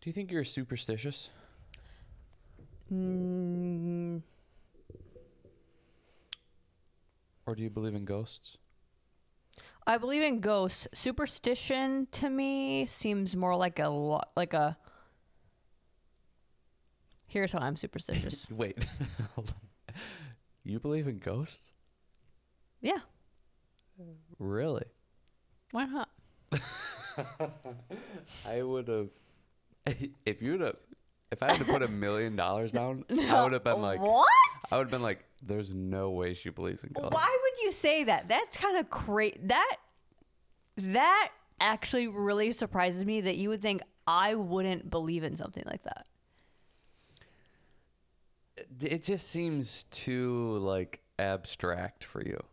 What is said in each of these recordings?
Do you think you're superstitious? Mm, Or do you believe in ghosts? I believe in ghosts. Superstition to me seems more like a. Here's how I'm superstitious. Wait. Hold on. You believe in ghosts? Yeah, Really? why not? I would have. If I had to put $1 million down, I would have been like, What? I would have been like, there's no way she believes in ghosts. Why would you say that? That's kind of crazy. That actually really surprises me that you would think I wouldn't believe in something like that. It just seems too like abstract for you.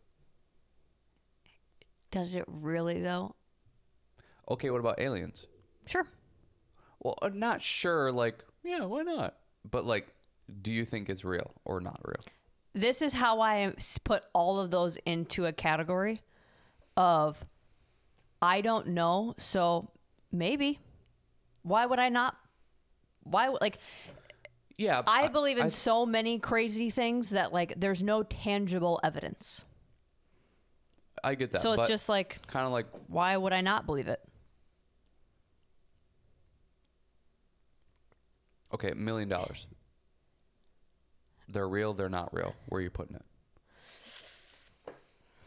Does it really though? Okay, what about aliens? Sure. Well, I'm not sure. Like, yeah, why not? But like, do you think it's real or not real? This is how I put all of those into a category of I don't know, so maybe. Why would I not? Like Yeah, I believe in so many crazy things that like there's no tangible evidence. I get that. So it's but just like kind of like, why would I not believe it? okay, $1 million. They're real. They're not real. Where are you putting it?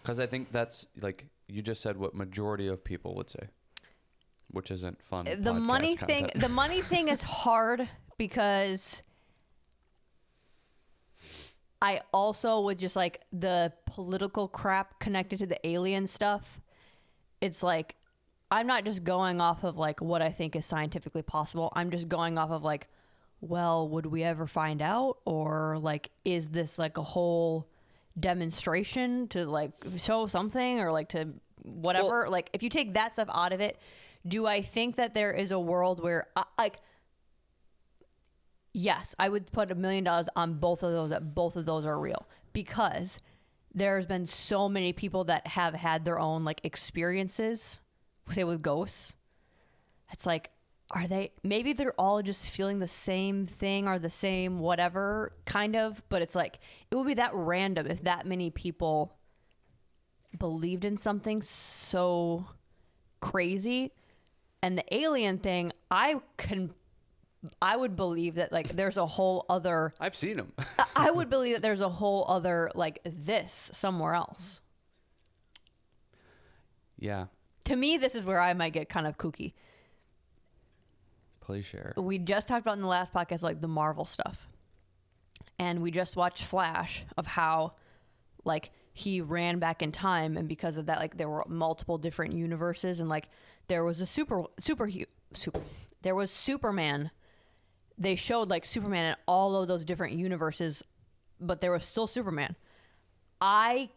Because I think that's like you just said what majority of people would say, which isn't fun. The money podcast thing, content. the money thing is hard because I also would just like the political crap connected to the alien stuff. It's like I'm not just going off of like what I think is scientifically possible. I'm just going off of like, well, would we ever find out, or like is this like a whole demonstration to like show something, or like to whatever. Well, like if you take that stuff out of it, do I think that there is a world where like yes, I would put $1 million on both of those, that both of those are real, because there's been so many people that have had their own like experiences, say with ghosts. It's like, are they, maybe they're all just feeling the same thing or the same whatever kind of, but it's like, it would be that random if that many people believed in something so crazy. And the alien thing, I would believe that like there's a whole other I've seen them. I would believe that there's a whole other like this somewhere else. Yeah, To me, this is where I might get kind of kooky. please share. We just talked about in the last podcast like the Marvel stuff. And we just watched Flash of how like he ran back in time, and because of that like there were multiple different universes, and like there was a there was Superman. They showed like Superman in all of those different universes, but there was still Superman. I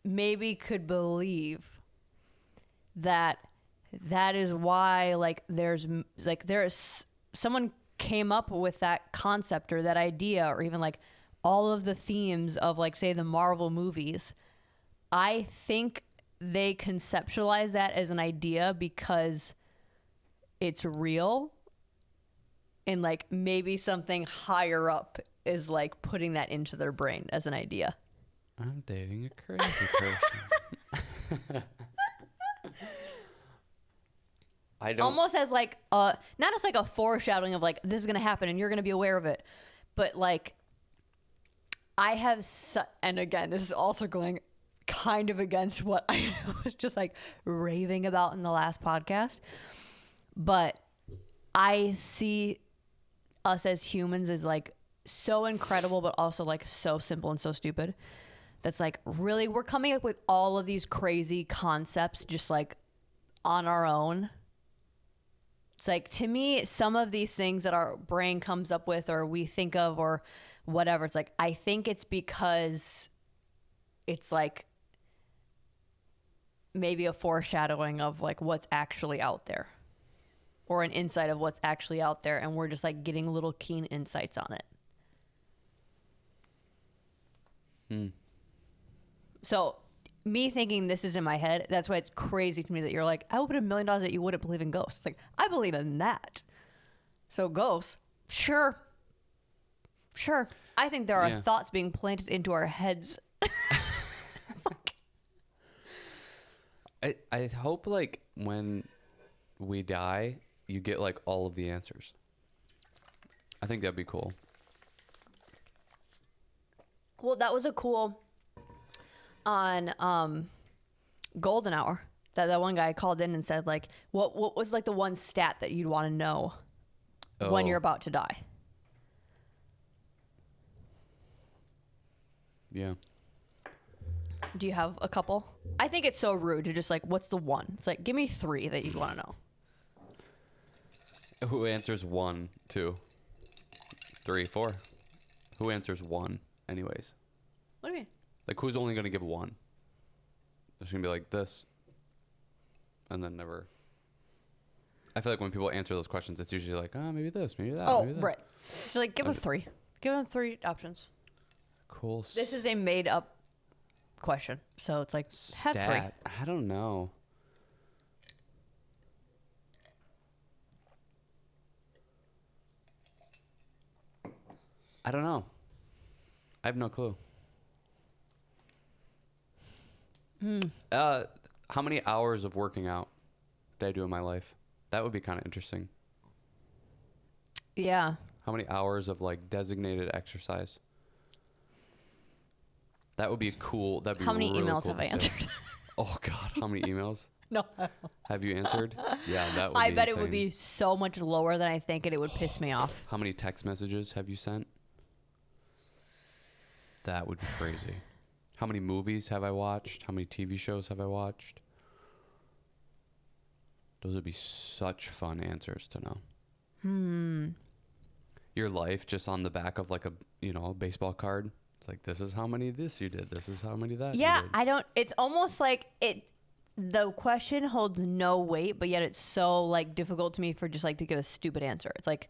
maybe could believe that is why like there's someone came up with that concept or that idea, or even like all of the themes of like say the Marvel movies. I think they conceptualize that as an idea because it's real. And like maybe something higher up is like putting that into their brain as an idea. I'm dating a crazy person. I don't. Almost as like not as like a foreshadowing of like this is gonna happen and you're gonna be aware of it, but like I have and again this is also going kind of against what I was just like raving about in the last podcast, but I see us as humans as like so incredible, but also like so simple and so stupid. That's like really we're coming up with all of these crazy concepts just like on our own. It's like, to me, some of these things that our brain comes up with or we think of or whatever, it's like, I think it's because it's like maybe a foreshadowing of like what's actually out there, or an insight of what's actually out there, and we're just like getting little keen insights on it. So me thinking this is in my head. That's why it's crazy to me that you're like, I would put $1 million that you wouldn't believe in ghosts. It's like, I believe in that. So ghosts, sure. I think there are thoughts being planted into our heads. It's like, I hope like when we die, you get like all of the answers. I think that'd be cool. well, that was a cool on Golden Hour. That one guy called in and said like, what was like the one stat that you'd want to know when you're about to die? Yeah. Do you have a couple? I think it's so rude to just like, what's the one? It's like, give me 3 that you want to know. Who answers 1, 2, 3, 4? Who answers 1 anyways? What do you mean? Like, who's only going to give 1? There's going to be like this. And then never. I feel like when people answer those questions, it's usually like, oh, maybe this, maybe that. Oh, maybe that. right. So like, give them 3. Give them 3 options. Cool. This is a made up question. So it's like, have 3. I don't know. I don't know. I have no clue. How many hours of working out did I do in my life? That would be kind of interesting. Yeah. How many hours of like designated exercise? That would be cool. That'd be How many really emails cool have I to see. answered? Oh God, how many emails No. have you answered? Yeah, that would I be bet insane. it would be so much lower than I think, and it would piss me off. How many text messages have you sent? That would be crazy. How many movies have I watched? How many TV shows have I watched? Those would be such fun answers to know. Your life just on the back of like a, a baseball card. It's like, this is how many this you did. This is how many that Yeah, you did. I don't. It's almost like the question holds no weight, but yet it's so like difficult to me for just like to give a stupid answer. It's like,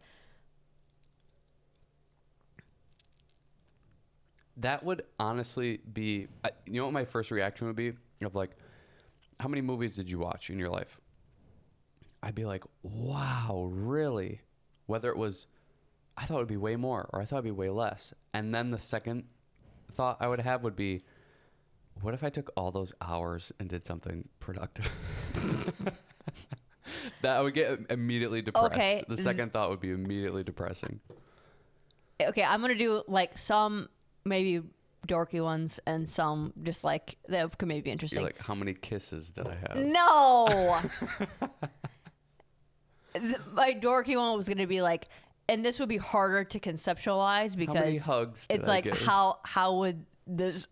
That would honestly be, you know what my first reaction would be? Of like, how many movies did you watch in your life? I'd be like, wow, really? Whether it was, I thought it would be way more, or I thought it would be way less. And then the second thought I would have would be, what if I took all those hours and did something productive? That I would get immediately depressed. Okay. The second thought would be immediately depressing. okay, I'm gonna do like some maybe dorky ones and some just like that could maybe be interesting. You're like, how many kisses did I have? No. My dorky one was gonna be like, and this would be harder to conceptualize because How many hugs did it's I like give? how would this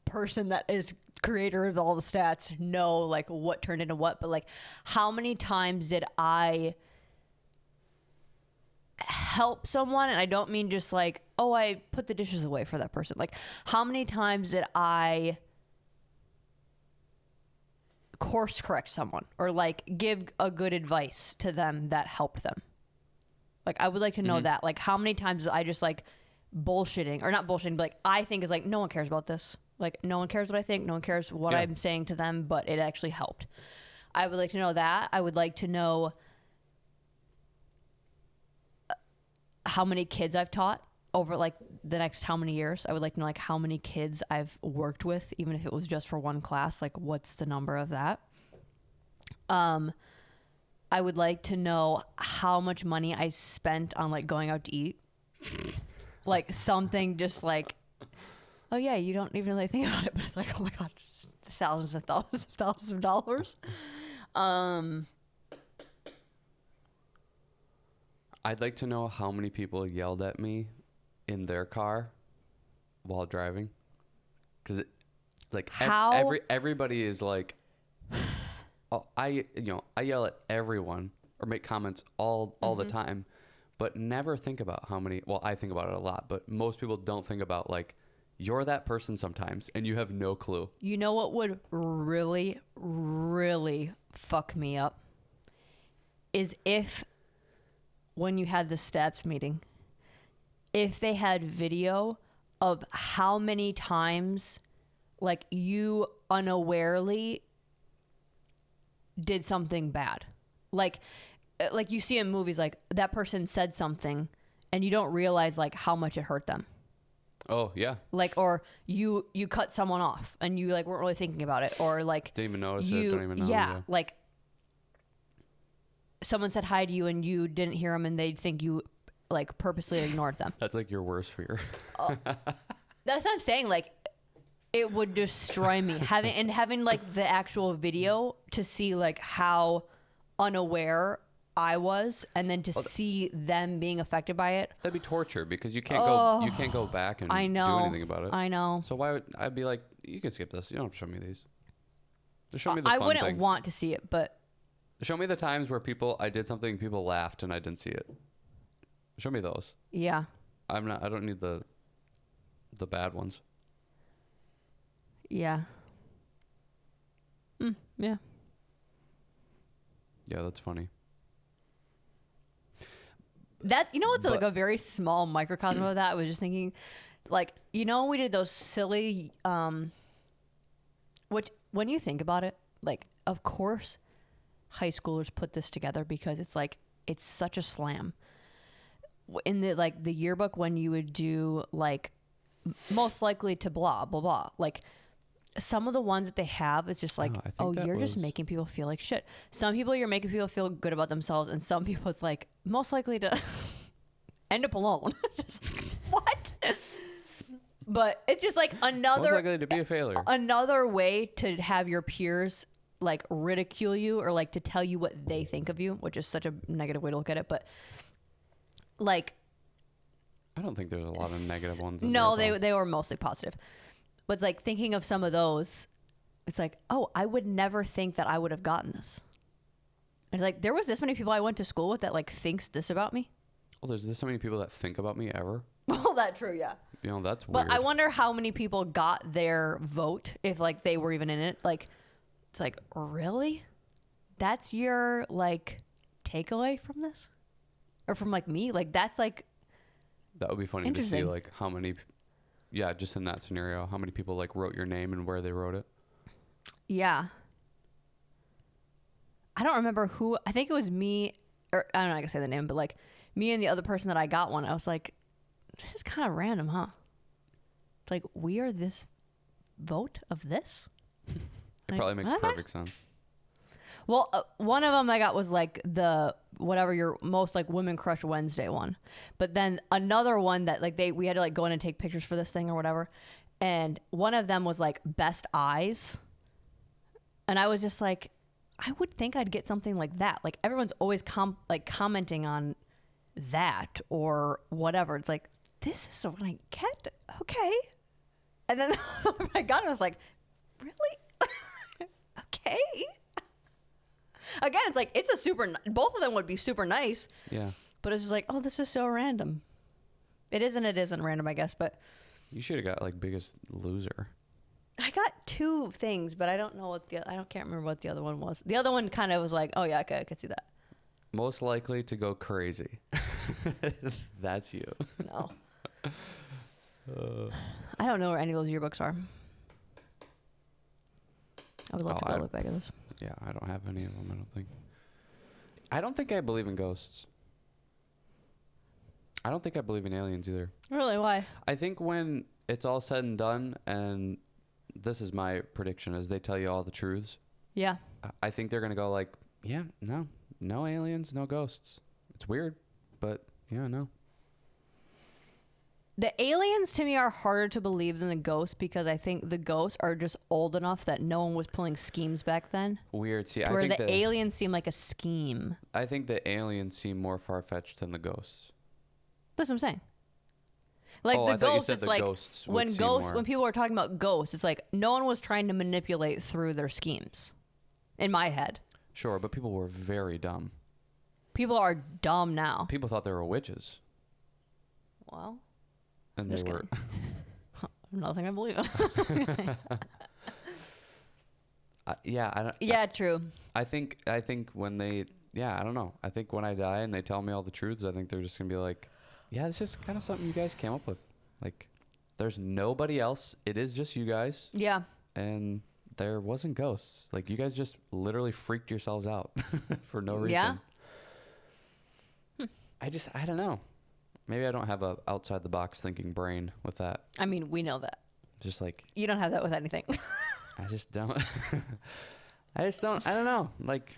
person that is creator of all the stats know like what turned into what? But like, how many times did I help someone? And I don't mean just like, oh, I put the dishes away for that person. Like, how many times did I course correct someone or like give a good advice to them that helped them? Like, I would like to know that. Like, how many times I just like bullshitting or not bullshitting, but like I think is like, no one cares about this. Like, no one cares what I think. No one cares what I'm saying to them, but it actually helped. I would like to know that. I would like to know how many kids I've taught over like the next how many years. I would like to know like how many kids I've worked with, even if it was just for one class. Like, what's the number of that? I would like to know how much money I spent on like going out to eat. Like something just like, oh yeah, you don't even really think about it, but it's like, oh my God, thousands and thousands of dollars. I'd like to know how many people yelled at me in their car while driving. Because like How? everybody is like, oh, I yell at everyone or make comments all the time, but never think about how many. Well, I think about it a lot, but most people don't think about like, you're that person sometimes and you have no clue. You know what would really, really fuck me up? Is if when you had the stats meeting, if they had video of how many times like you unawarely did something bad. Like you see in movies, like that person said something and you don't realize like how much it hurt them. Oh yeah. Like, or you cut someone off and you like weren't really thinking about it, or like Didn't even notice it. Don't even know. Yeah, like someone said hi to you and you didn't hear them and they think you like purposely ignored them. That's like your worst fear. That's what I'm saying. Like, it would destroy me having like the actual video to see like how unaware I was, and then to see them being affected by it. That'd be torture because you can't go back and do anything about it. I know. So why would I'd be like, you can skip this. You don't have to show me these. Just show me the fun I wouldn't things. want to see it, but Show me the times where I did something, people laughed, and I didn't see it. Show me those. yeah. I don't need the bad ones. Yeah. Yeah. Yeah, that's funny. That's, you know what's like a very small microcosm of that? I was just thinking, like, you know, we did those silly, which when you think about it, like, of course, high schoolers put this together because it's like, it's such a slam. In the, like, the yearbook when you would do, like, most likely to blah, blah, blah, like, some of the ones that they have is just like, you're just making people feel like shit. Some people you're making people feel good about themselves, and some people it's like most likely to end up alone. Just, what? But it's just like another most likely to be a failure. Another way to have your peers like ridicule you or like to tell you what they think of you, which is such a negative way to look at it. But like, I don't think there's a lot of negative ones. No, they were mostly positive. But it's like thinking of some of those, it's like, oh, I would never think that I would have gotten this. It's like, there was this many people I went to school with that like thinks this about me. Well, there's this many people that think about me ever. Well, that's true, yeah. You know, that's weird. But I wonder how many people got their vote if like they were even in it. Like, it's like, really? That's your like takeaway from this? Or from like me? Like, that's like that would be funny to see like how many, yeah, just in that scenario, how many people like wrote your name and where they wrote it. Yeah. I don't remember who, I think it was me, or I don't know, I can say the name, but like me and the other person that I got one, I was like, this is kind of random, huh? Like, we are this vote of this? It like, probably makes perfect sense. Well, one of them I got was like the whatever your most like Women Crush Wednesday one, but then another one that like we had to like go in and take pictures for this thing or whatever, and one of them was like best eyes, and I was just like, I would think I'd get something like that. Like everyone's always commenting on that or whatever. It's like, this is what I get, okay, and then I got it, I was like, really? Okay. Again, it's like, it's a super, both of them would be super nice. Yeah. But it's just like, oh, this is so random. It isn't random, I guess, but. You should have got like biggest loser. I got two things, but I don't know can't remember what the other one was. The other one kind of was like, oh yeah, okay, I could see that. Most likely to go crazy. That's you. No. I don't know where any of those yearbooks are. I would love to go look back at this. Yeah, I don't have any of them, I don't think. I don't think I believe in ghosts. I don't think I believe in aliens either. Really? Why? I think when it's all said and done, and this is my prediction, as they tell you all the truths. Yeah. I think they're going to go like, yeah, no aliens, no ghosts. It's weird, but yeah, no. The aliens to me are harder to believe than the ghosts because I think the ghosts are just old enough that no one was pulling schemes back then. Weird. See, where I think the aliens seem like a scheme. I think the aliens seem more far-fetched than the ghosts. That's what I'm saying. Like the ghosts, it's like when people are talking about ghosts, it's like no one was trying to manipulate through their schemes. In my head. Sure, but people were very dumb. People are dumb now. People thought they were witches. Well. And they were. Nothing I believe in. Yeah, I don't. Yeah, true. I think when they, I don't know. I think when I die and they tell me all the truths, I think they're just gonna be like, yeah, it's just kind of something you guys came up with. Like, There's nobody else. It is just you guys. Yeah. And there wasn't ghosts. Like, you guys just literally freaked yourselves out for no reason. Yeah. I don't know. Maybe I don't have a outside the box thinking brain with that. I mean, we know that. Just like, You don't have that with anything. I just don't. I don't know. Like,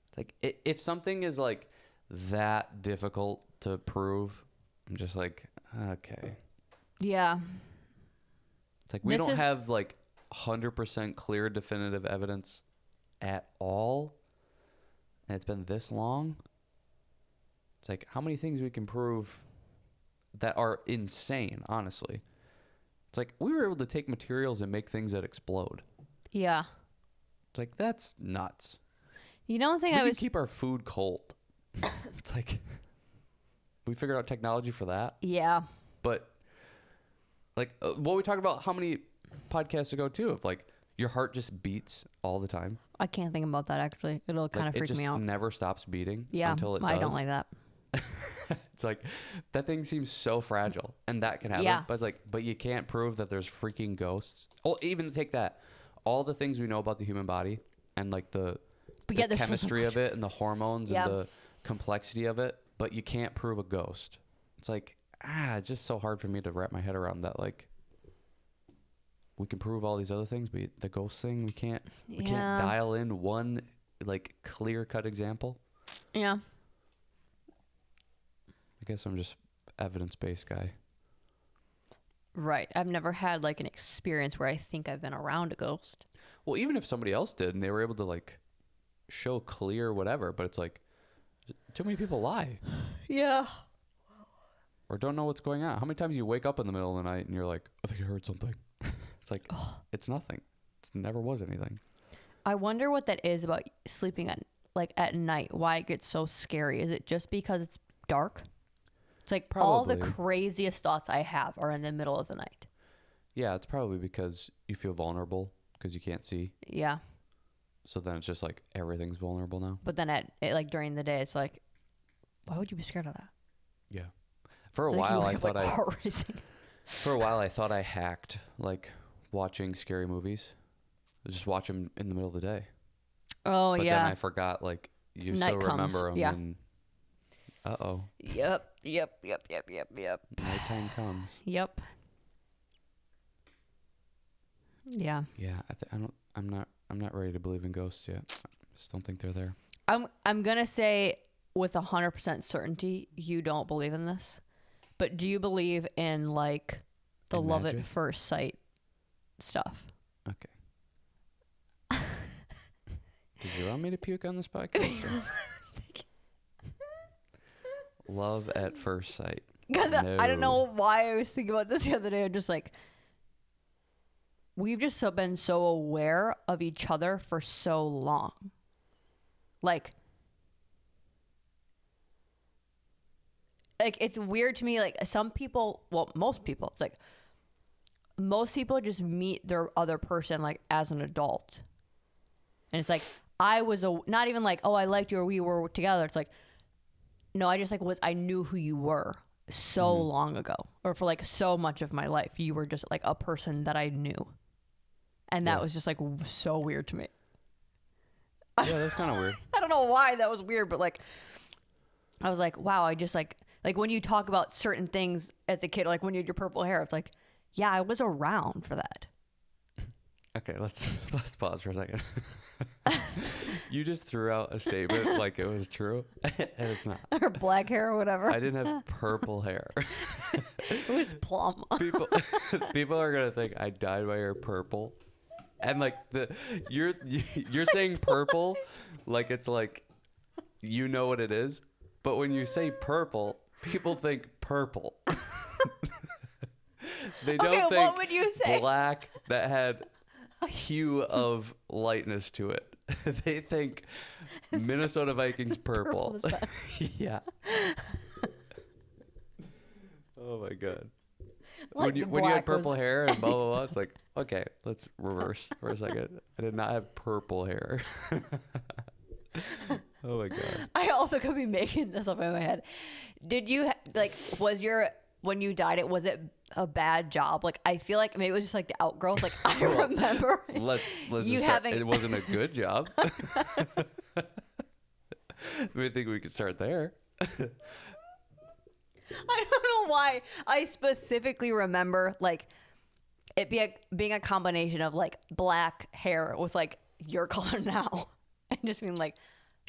It's like, if something is like that difficult to prove, I'm just like, okay. Yeah. It's like, we This don't is- have like 100% clear definitive evidence at all. And it's been this long. It's like, how many things we can prove that are insane, honestly. It's like, we were able to take materials and make things that explode. Yeah. It's like, that's nuts. You don't think We I can was... keep our food cold. It's like, we figured out technology for that. Yeah. But like, what we talked about how many podcasts ago too, of like, your heart just beats all the time. I can't think about that, actually. It'll kind of It freak just me out. never stops beating Yeah. until it does. I don't like that. It's like, that thing seems so fragile, and that can happen. Yeah. But it's like, but you can't prove that there's freaking ghosts. Oh, even take that, all the things we know about the human body and like the But yeah, there's so chemistry much. of it and the hormones Yeah. and the complexity of it, but you can't prove a ghost. It's like, it's just so hard for me to wrap my head around that. Like, we can prove all these other things, but the ghost thing, we can't Yeah. dial in one like clear cut example. Yeah. I guess I'm just evidence-based guy. Right. I've never had like an experience where I think I've been around a ghost. Well, even if somebody else did and they were able to like show clear whatever, but it's like, too many people lie Yeah. or don't know what's going on. How many times you wake up in the middle of the night and you're like, I think I heard something. It's like, it's nothing. It never was anything. I wonder what that is about sleeping at night. Why it gets so scary? Is it just because it's dark? It's like all the Probably. craziest thoughts I have are in the middle of the night. Yeah, it's probably because you feel vulnerable because you can't see. Yeah, So then it's just like everything's vulnerable now. but then like during the day, it's like, why would you be scared of that? Yeah. For a It's like you while, wake I up, thought like, I heart racing. for a while I thought I hacked like watching scary movies. I just watch them in the middle of the day. Oh But yeah. then I forgot like you Night still comes, remember them. yeah. And uh-oh, Yep. nighttime comes. Yep. Yeah. Yeah, I'm not ready to believe in ghosts yet. I just don't think they're there. I'm gonna say with 100% certainty you don't believe in this, but do you believe in like the In love magic? at first sight stuff? Okay. Did you want me to puke on this podcast? or- Love at first sight. Because I don't No. know why I was thinking about this the other day. I'm just like, we've just been so aware of each other for so long. Like it's weird to me. Like some people, well, most people, it's like most people just meet their other person like as an adult, and it's like I was not even like, oh, I liked you or we were together. It's like, no, I just like I knew who you were so long ago, or for like so much of my life. You were just like a person that I knew, and that Yeah. was just like so weird to me. Yeah, that's kind of weird. I don't know why that was weird, but like I was like, wow, I just like when you talk about certain things as a kid, like when you had your purple hair, it's like, yeah, I was around for that. Okay, let's pause for a second. You just threw out a statement like it was true, and it's not. Or black hair or whatever. I didn't have purple hair. It was plum. People are gonna think I dyed my hair purple, and like you're saying purple, like it's like you know what it is, but when you say purple, people think purple. They don't Okay, think what would you say? black that had hue of lightness to it. They think Minnesota Vikings purple. Yeah. Oh my god. Like when you had black was- purple hair and blah blah blah, it's like, okay, let's reverse for a second. I did not have purple hair. Oh my god. I also could be making this up in my head. Did you like? Was your when you dyed it, was it a bad job? Like, I feel like maybe it was just like the outgrowth. Like, I remember Let's you just start. having. It wasn't a good job. I think we could start there. I don't know why I specifically remember like it being a combination of like black hair with like your color now, and just being like,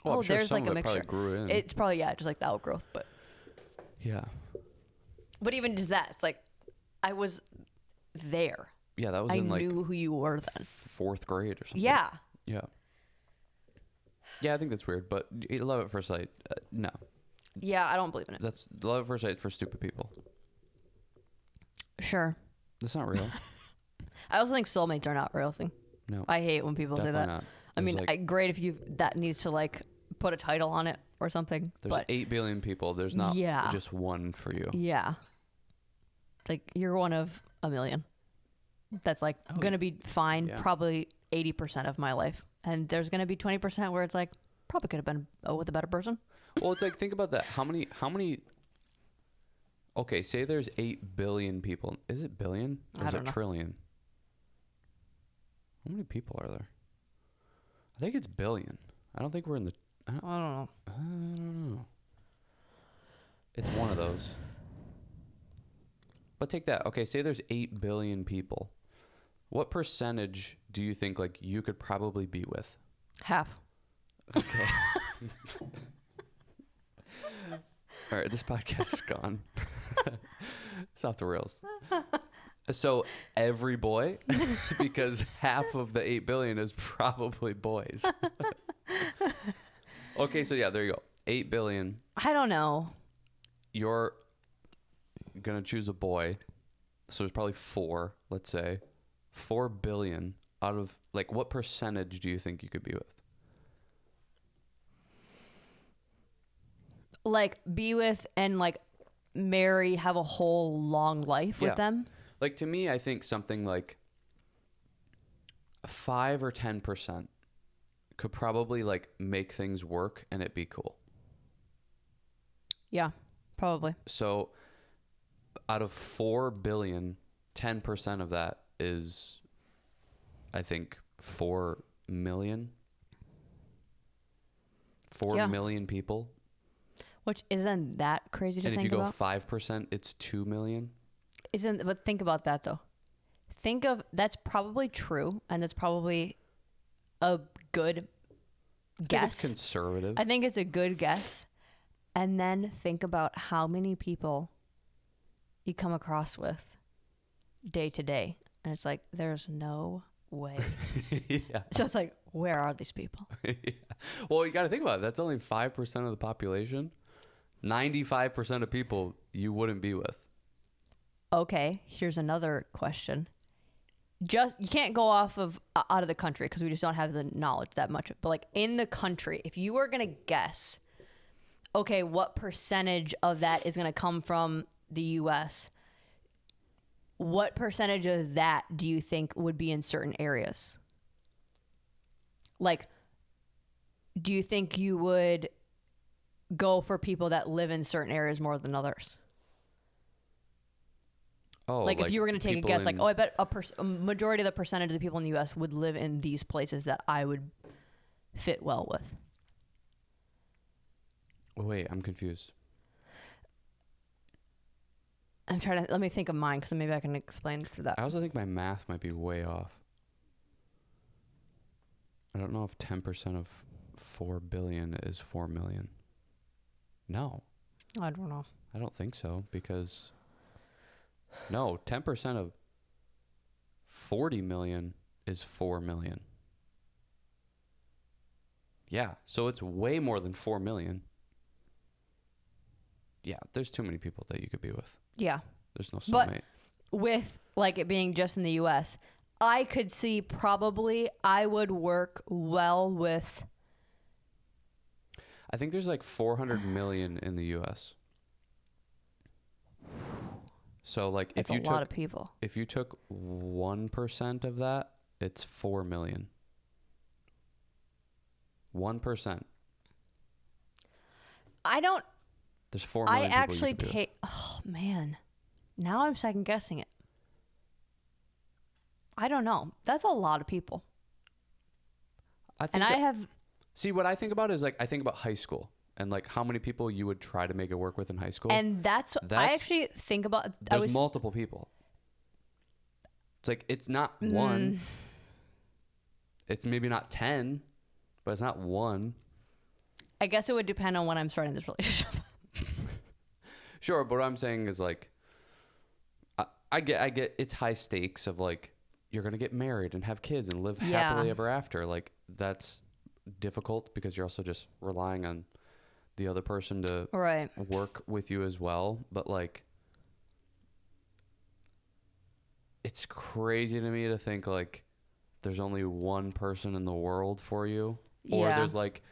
Well, I'm oh, sure there's some like a of it probably mixture. grew in. It's probably just like the outgrowth, Yeah. but even just that, it's like I was there. Yeah, that was I in like knew who you were then. 4th grade or something. Yeah. Yeah. Yeah, I think that's weird, but love at first sight, no. Yeah, I don't believe in it. That's love at first sight for stupid people. Sure. That's not real. I also think soulmates are not a real thing. No. I hate when people say Definitely that. not. I mean, There's, like, great if that needs to like put a title on it or something. there's But 8 billion people. There's not Yeah. just one for you. yeah, it's like you're one of a million. That's like Oh, gonna be fine. yeah. Probably 80% of my life, and there's gonna be 20% where it's like probably could have been with a better person. Well, it's like, think about that. How many, okay, say there's 8 billion people. Is it billion? Or I is don't it know. trillion? How many people are there? I think it's billion. I don't think we're in the, I don't know. I don't know. It's one of those. But take that. Okay, say there's 8 billion people. What percentage do you think like you could probably be with? Half. Okay. All right, this podcast is gone. It's off the rails. So every boy, because half of the 8 billion is probably boys. Okay, so yeah, there you go. 8 billion. I don't know. You're gonna choose a boy. So there's probably 4, let's say. 4 billion out of, like, what percentage do you think you could be with? Like be with and like marry, have a whole long life with Yeah. them. Like, to me, I think something like 5 or 10% could probably like make things work and it be cool. Yeah, probably. So out of 4 billion, 10% of that is, I think, 4 million. 4 Yeah. million people. Which isn't that crazy to And if think you go about. 5%, it's 2 million. But think about that though. Think of that's probably true, and that's probably a good I think guess. it's conservative. I think it's a good guess. And then think about how many people you come across with day to day. And it's like, there's no way. Yeah. So it's like, where are these people? Yeah. Well, you got to think about it. That's only 5% of the population. 95% of people you wouldn't be with. Okay, here's another question. You can't go off of out of the country because we just don't have the knowledge that much. But like in the country, if you were going to guess, okay, what percentage of that is going to come from the US? What percentage of that do you think would be in certain areas? Like, do you think you would go for people that live in certain areas more than others? Oh, Like if you were going to take a people guess, like, in- oh, I bet a majority of the percentage of the people in the U.S. would live in these places that I would fit well with. Wait, I'm confused. I'm trying to, let me think of mine because maybe I can explain through that. I also think my math might be way off. I don't know if 10% of 4 billion is 4 million. No, I don't know. I don't think so, because no, 10% of 40 million is 4 million. Yeah, so it's way more than 4 million. Yeah, there's too many people that you could be with. Yeah. There's no But- soulmate. With like it being just in the U.S., I could see probably I would work well with. I think there's like 400 million in the U.S. So like It's if you a lot took of people. if you took 1% of that, it's 4 million. 1%. I don't. There's 4 I million people you actually could be with. take. Oh man. Now I'm second guessing it. I don't know. That's a lot of people. I see what I think about is like I think about high school and like how many people you would try to make it work with in high school. And I actually think about. There's multiple people. It's like it's not one. It's maybe not 10, but it's not one. I guess it would depend on when I'm starting this relationship. Sure, but what I'm saying is like, I get it's high stakes of like you're gonna get married and have kids and live happily ever after. Like that's difficult because you're also just relying on the other person to work with you as well. But like, it's crazy to me to think like there's only one person in the world for you, or there's like,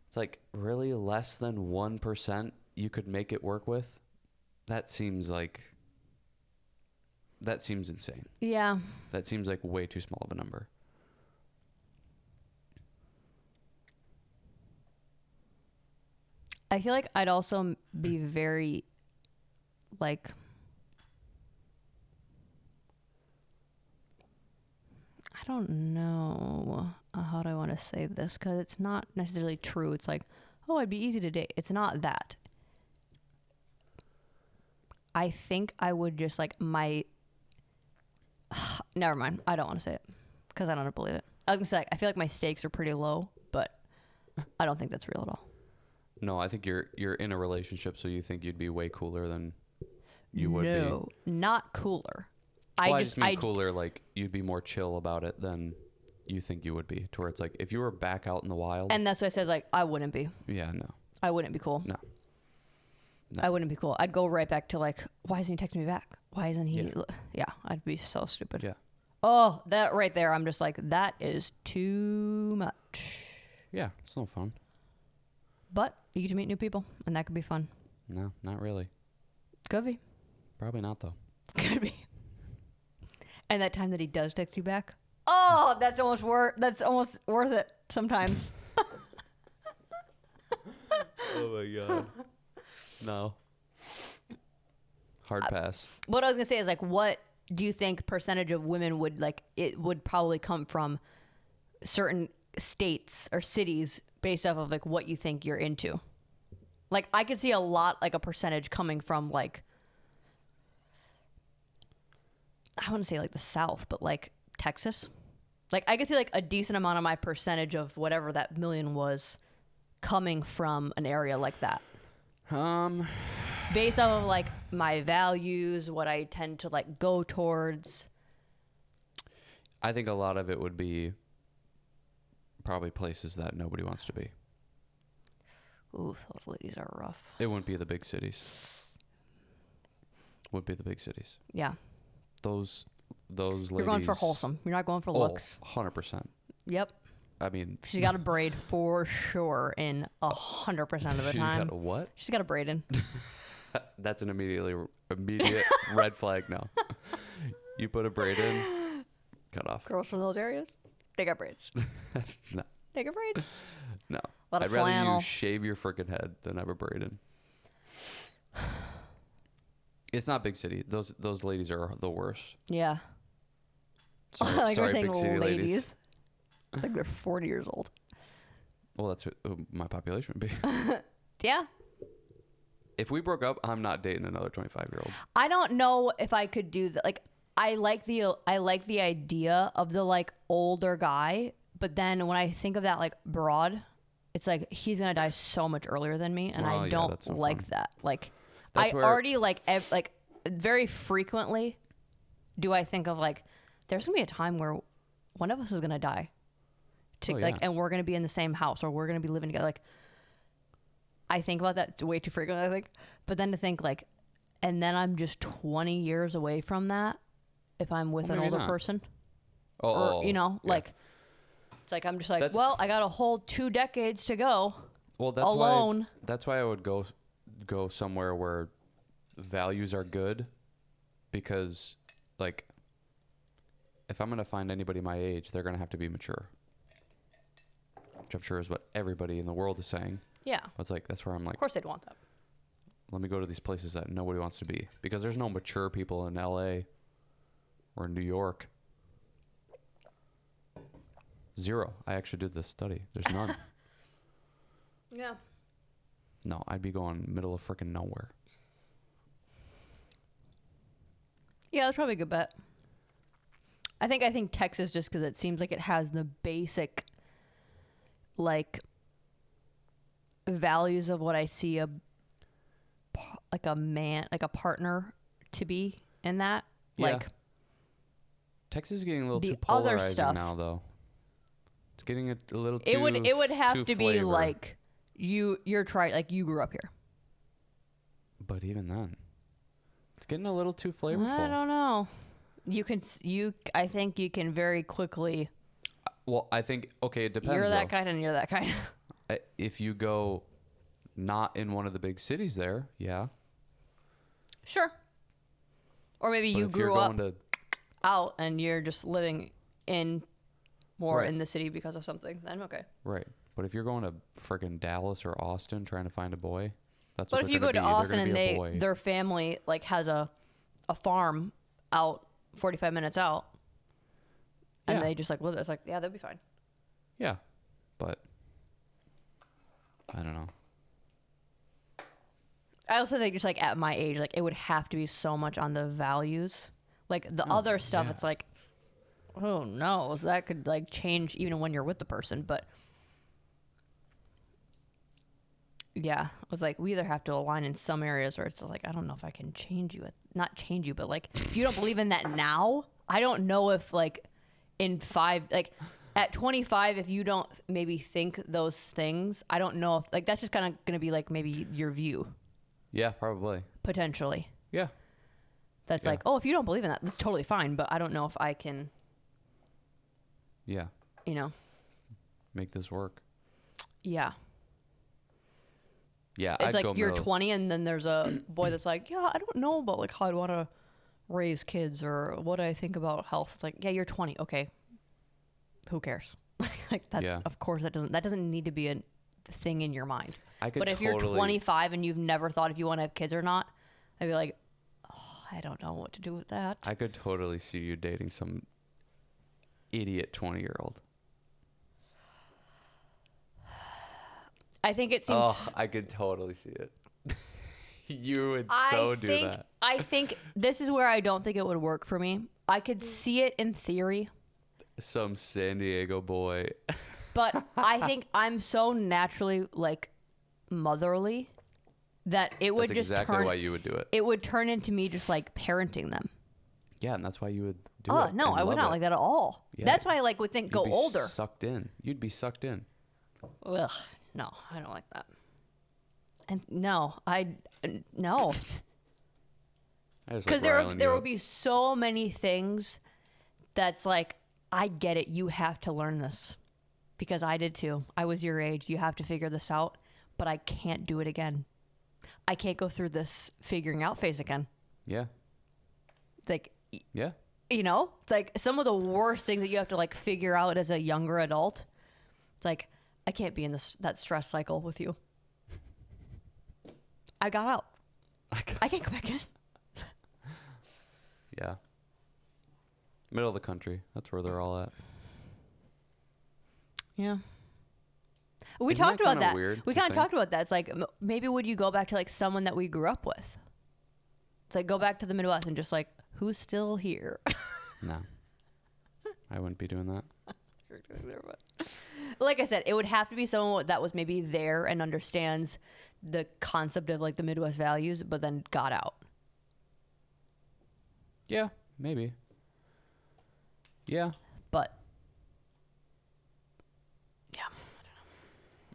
it's like really less than 1% you could make it work with. That seems insane. Yeah. That seems like way too small of a number. I feel like I'd also be very, like, I don't know how do I want to say this because it's not necessarily true. It's like, oh, it'd be easy to date. It's not that. I think I would just like never mind. I don't want to say it because I don't believe it. I was gonna say I feel like my stakes are pretty low, but I don't think that's real at all. No, I think you're in a relationship, so you think you'd be way cooler than you would be. No, not cooler. Well, I just mean cooler, like you'd be more chill about it than you think you would be. To where it's like if you were back out in the wild. And that's what I said. Like I wouldn't be. Yeah, no. I wouldn't be cool. No. I wouldn't be cool. I'd go right back to like, why isn't he texting me back? Why isn't he? Yeah, I'd be so stupid. Yeah. Oh, that right there. I'm just like, that is too much. Yeah, it's no fun. But you get to meet new people, and that could be fun. No, not really. Could be. Probably not, though. Could be. And that time that he does text you back, oh, that's almost worth it sometimes. Oh my god. No. Hard pass. What I was gonna say is like, what do you think percentage of women would like? It would probably come from certain states or cities based off of like what you think you're into. Like I could see a lot, like a percentage coming from like, I wouldn't say like the South, but like Texas. Like I could see like a decent amount of my percentage of whatever that million was coming from an area like that. Based off of like my values, what I tend to like go towards. I think a lot of it would be probably places that nobody wants to be. Ooh, those ladies are rough. It wouldn't be the big cities. Would be the big cities. Yeah. Those ladies. You're going for wholesome. You're not going for looks. 100%. Yep. I mean, she's got a braid for sure in 100% of the time. She's got a what? She's got a braid in. That's an immediate red flag now. You put a braid in, cut off. Girls from those areas, they got braids. No. They got braids. No. A lot of I'd rather flannel. you shave your freaking head than have a braid in. It's not big city. Those ladies are the worst. Yeah. Sorry, like sorry we're saying big city ladies. I think they're 40 years old. Well, that's what my population would be. Yeah. If we broke up, I'm not dating another 25-year-old. I don't know if I could do that. Like, I like the idea of the like older guy, but then when I think of that like broad, it's like he's gonna die so much earlier than me, and I don't like that. Like, I already like very frequently do I think of like there's gonna be a time where one of us is gonna die. And we're gonna be in the same house or we're gonna be living together. Like, I think about that way too frequently, I think. But then to think like, and then I'm just 20 years away from that if I'm with an older person. Or, like, it's like I'm just like, well, I got a whole 2 decades to go. Well, that's alone. That's why I would go somewhere where values are good, because like if I'm gonna find anybody my age, they're gonna have to be mature. Which I'm sure is what everybody in the world is saying. Yeah. But it's like that's where I'm like, of course they'd want that. let me go to these places that nobody wants to be, because there's no mature people in LA or in New York. Zero. I actually did this study. There's none. Yeah. No, I'd be going middle of freaking nowhere. Yeah, that's probably a good bet. I think Texas, just because it seems like it has the basic, like, values of what I see like a partner to be in that. Yeah. Like, Texas is getting a little the too other polarizing stuff. now, though. It's getting a little too. it would have too to be flavor. like you're like you grew up here. But even then, it's getting a little too flavorful. I don't know. I think you can very quickly. Well, I think, okay, it depends. You're that though. kind and you're that kind. If you go not in one of the big cities there, yeah. Sure. Or maybe But you if you're grew up going to, out and you're just living in more Right. in the city because of something, then okay. right. But if you're going to freaking Dallas or Austin trying to find a boy, that's But what if they're you go gonna to be. They're Austin gonna and be a boy. their family like has a farm out 45 minutes out and Yeah. they just like live there, it's like, yeah, that'd be fine. Yeah. But I don't know. I also think just like at my age, like it would have to be so much on the values. Like the Oh, other stuff, yeah. it's like, oh no, that could like change even when you're with the person. But yeah, it was like we either have to align in some areas or it's like, I don't know if I can change you. Not change you, but like if you don't believe in that now, I don't know if like in at 25, if you don't maybe think those things, I don't know if like that's just kind of going to be like maybe your view. Yeah, probably. Potentially. Yeah. That's Yeah. like, oh, if you don't believe in that, that's totally fine. But I don't know if I can, Yeah. you know. Make this work. Yeah. Yeah. It's I'd like go you're middle. 20 and then there's a boy that's like, yeah, I don't know about like how I'd want to raise kids or what I think about health. It's like, yeah, you're 20. Okay. Who cares? Like that's, Yeah. of course, that doesn't need to be a thing in your mind. I could But if you're totally- 25 and you've never thought if you want to have kids or not, I'd be like, oh, I don't know what to do with that. I could totally see you dating some idiot 20-year-old. I think it seems. Oh, I could totally see it. You would do that. I think this is where I don't think it would work for me. I could see it in theory, Some San Diego boy. but I think I'm so naturally like motherly that it would That's just exactly turn. why you would do it. It would turn into me just like parenting them. Yeah, and that's why you would do Oh it. no, and I would love not it. like that at all. Yeah. That's why I like would think You'd go be older. Sucked in. You'd be sucked in. Ugh, no, I don't like that. And no, no. I just Because like riling there you will up. be so many things that's like, I get it. You have to learn this because I did too. I was your age. You have to figure this out, but I can't do it again. I can't go through this figuring out phase again. Yeah. Like, Yeah. you know, it's like some of the worst things that you have to like figure out as a younger adult. It's like, I can't be in that stress cycle with you. I got out. I can't go back in. Yeah. Middle of the country. That's where they're all at. Yeah. We Isn't that talked about kinda that. weird We to kind of think? talked about that. It's like maybe would you go back to like someone that we grew up with? It's like go back to the Midwest and just like who's still here? No. I wouldn't be doing that. Like I said, it would have to be someone that was maybe there and understands the concept of like the Midwest values, but then got out. Yeah, maybe. Yeah. But yeah,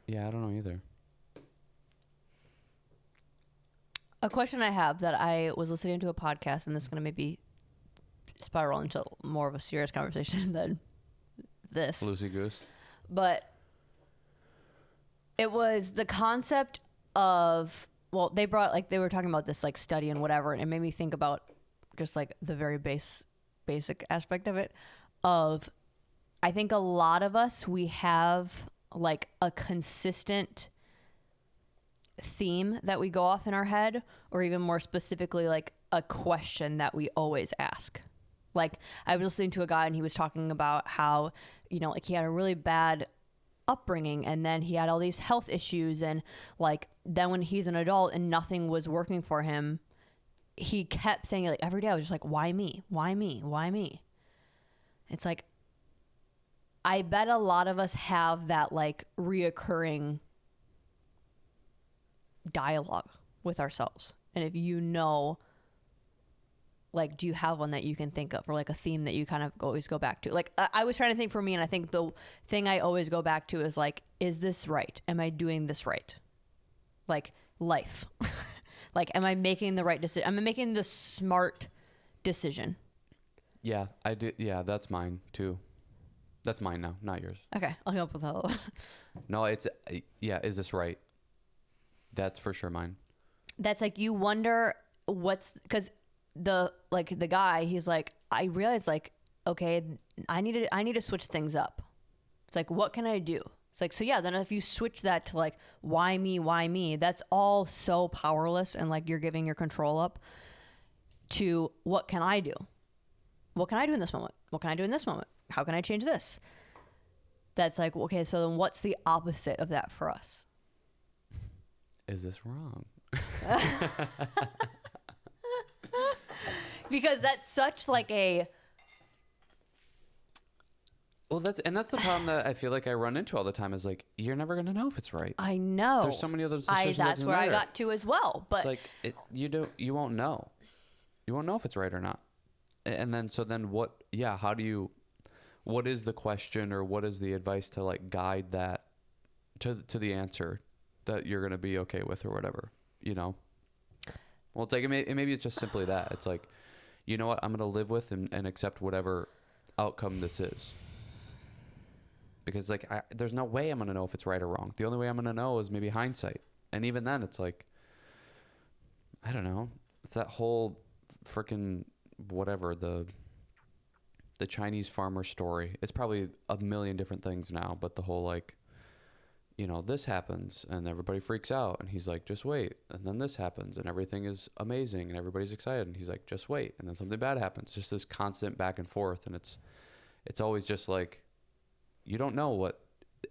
Yeah, I don't know either. a question I have that I was listening to a podcast, and this is going to maybe spiral into more of a serious conversation than this. Loosey goose. But it was the concept of, well, they were talking about this like study and whatever, and it made me think about just like the very basic aspect of it of, I think a lot of us, we have like a consistent theme that we go off in our head, or even more specifically, like a question that we always ask. Like, I was listening to a guy and he was talking about how, you know, like he had a really bad upbringing and then he had all these health issues, and like then when he's an adult and nothing was working for him, he kept saying, like, every day I was just like, why me? Why me? Why me? It's like, I bet a lot of us have that like reoccurring dialogue with ourselves. And if you know, like, do you have one that you can think of, or like a theme that you kind of always go back to? Like, I was trying to think for me, and I think the thing I always go back to is like, is this right? Am I doing this right? Like, life. Like, am I making the right decision? Am I making the smart decision? Yeah, I do. Yeah, that's mine too. That's mine now, not yours. Okay, I'll come up with another one. No, it's, yeah, is this right? That's for sure mine. That's like, you wonder because the guy, he's like, I realized, like, okay, I need to switch things up. It's like, what can I do? It's like, so yeah, then if you switch that to like, why me, that's all so powerless, and like you're giving your control up to what can I do? What can I do in this moment? What can I do in this moment? How can I change this? That's like, okay, so then what's the opposite of that for us? Is this wrong? Because that's such like a... Well, that's the problem that I feel like I run into all the time, is like, you're never going to know if it's right. I know. There's so many other decisions. That's where I got to as well. But it's like, you won't know. You won't know if it's right or not. And then, what, yeah, what is the question, or what is the advice to like guide that to the answer that you're going to be okay with, or whatever, you know? Well, it's like, maybe it's just simply that. It's like, you know what, I'm going to live with and accept whatever outcome this is. Because like, there's no way I'm going to know if it's right or wrong. The only way I'm going to know is maybe hindsight. And even then it's like, I don't know. It's that whole freaking whatever, the Chinese farmer story. It's probably a million different things now, but the whole like, you know, this happens and everybody freaks out, and he's like, just wait. And then this happens and everything is amazing and everybody's excited, and he's like, just wait. And then something bad happens. Just this constant back and forth. And it's always just like, you don't know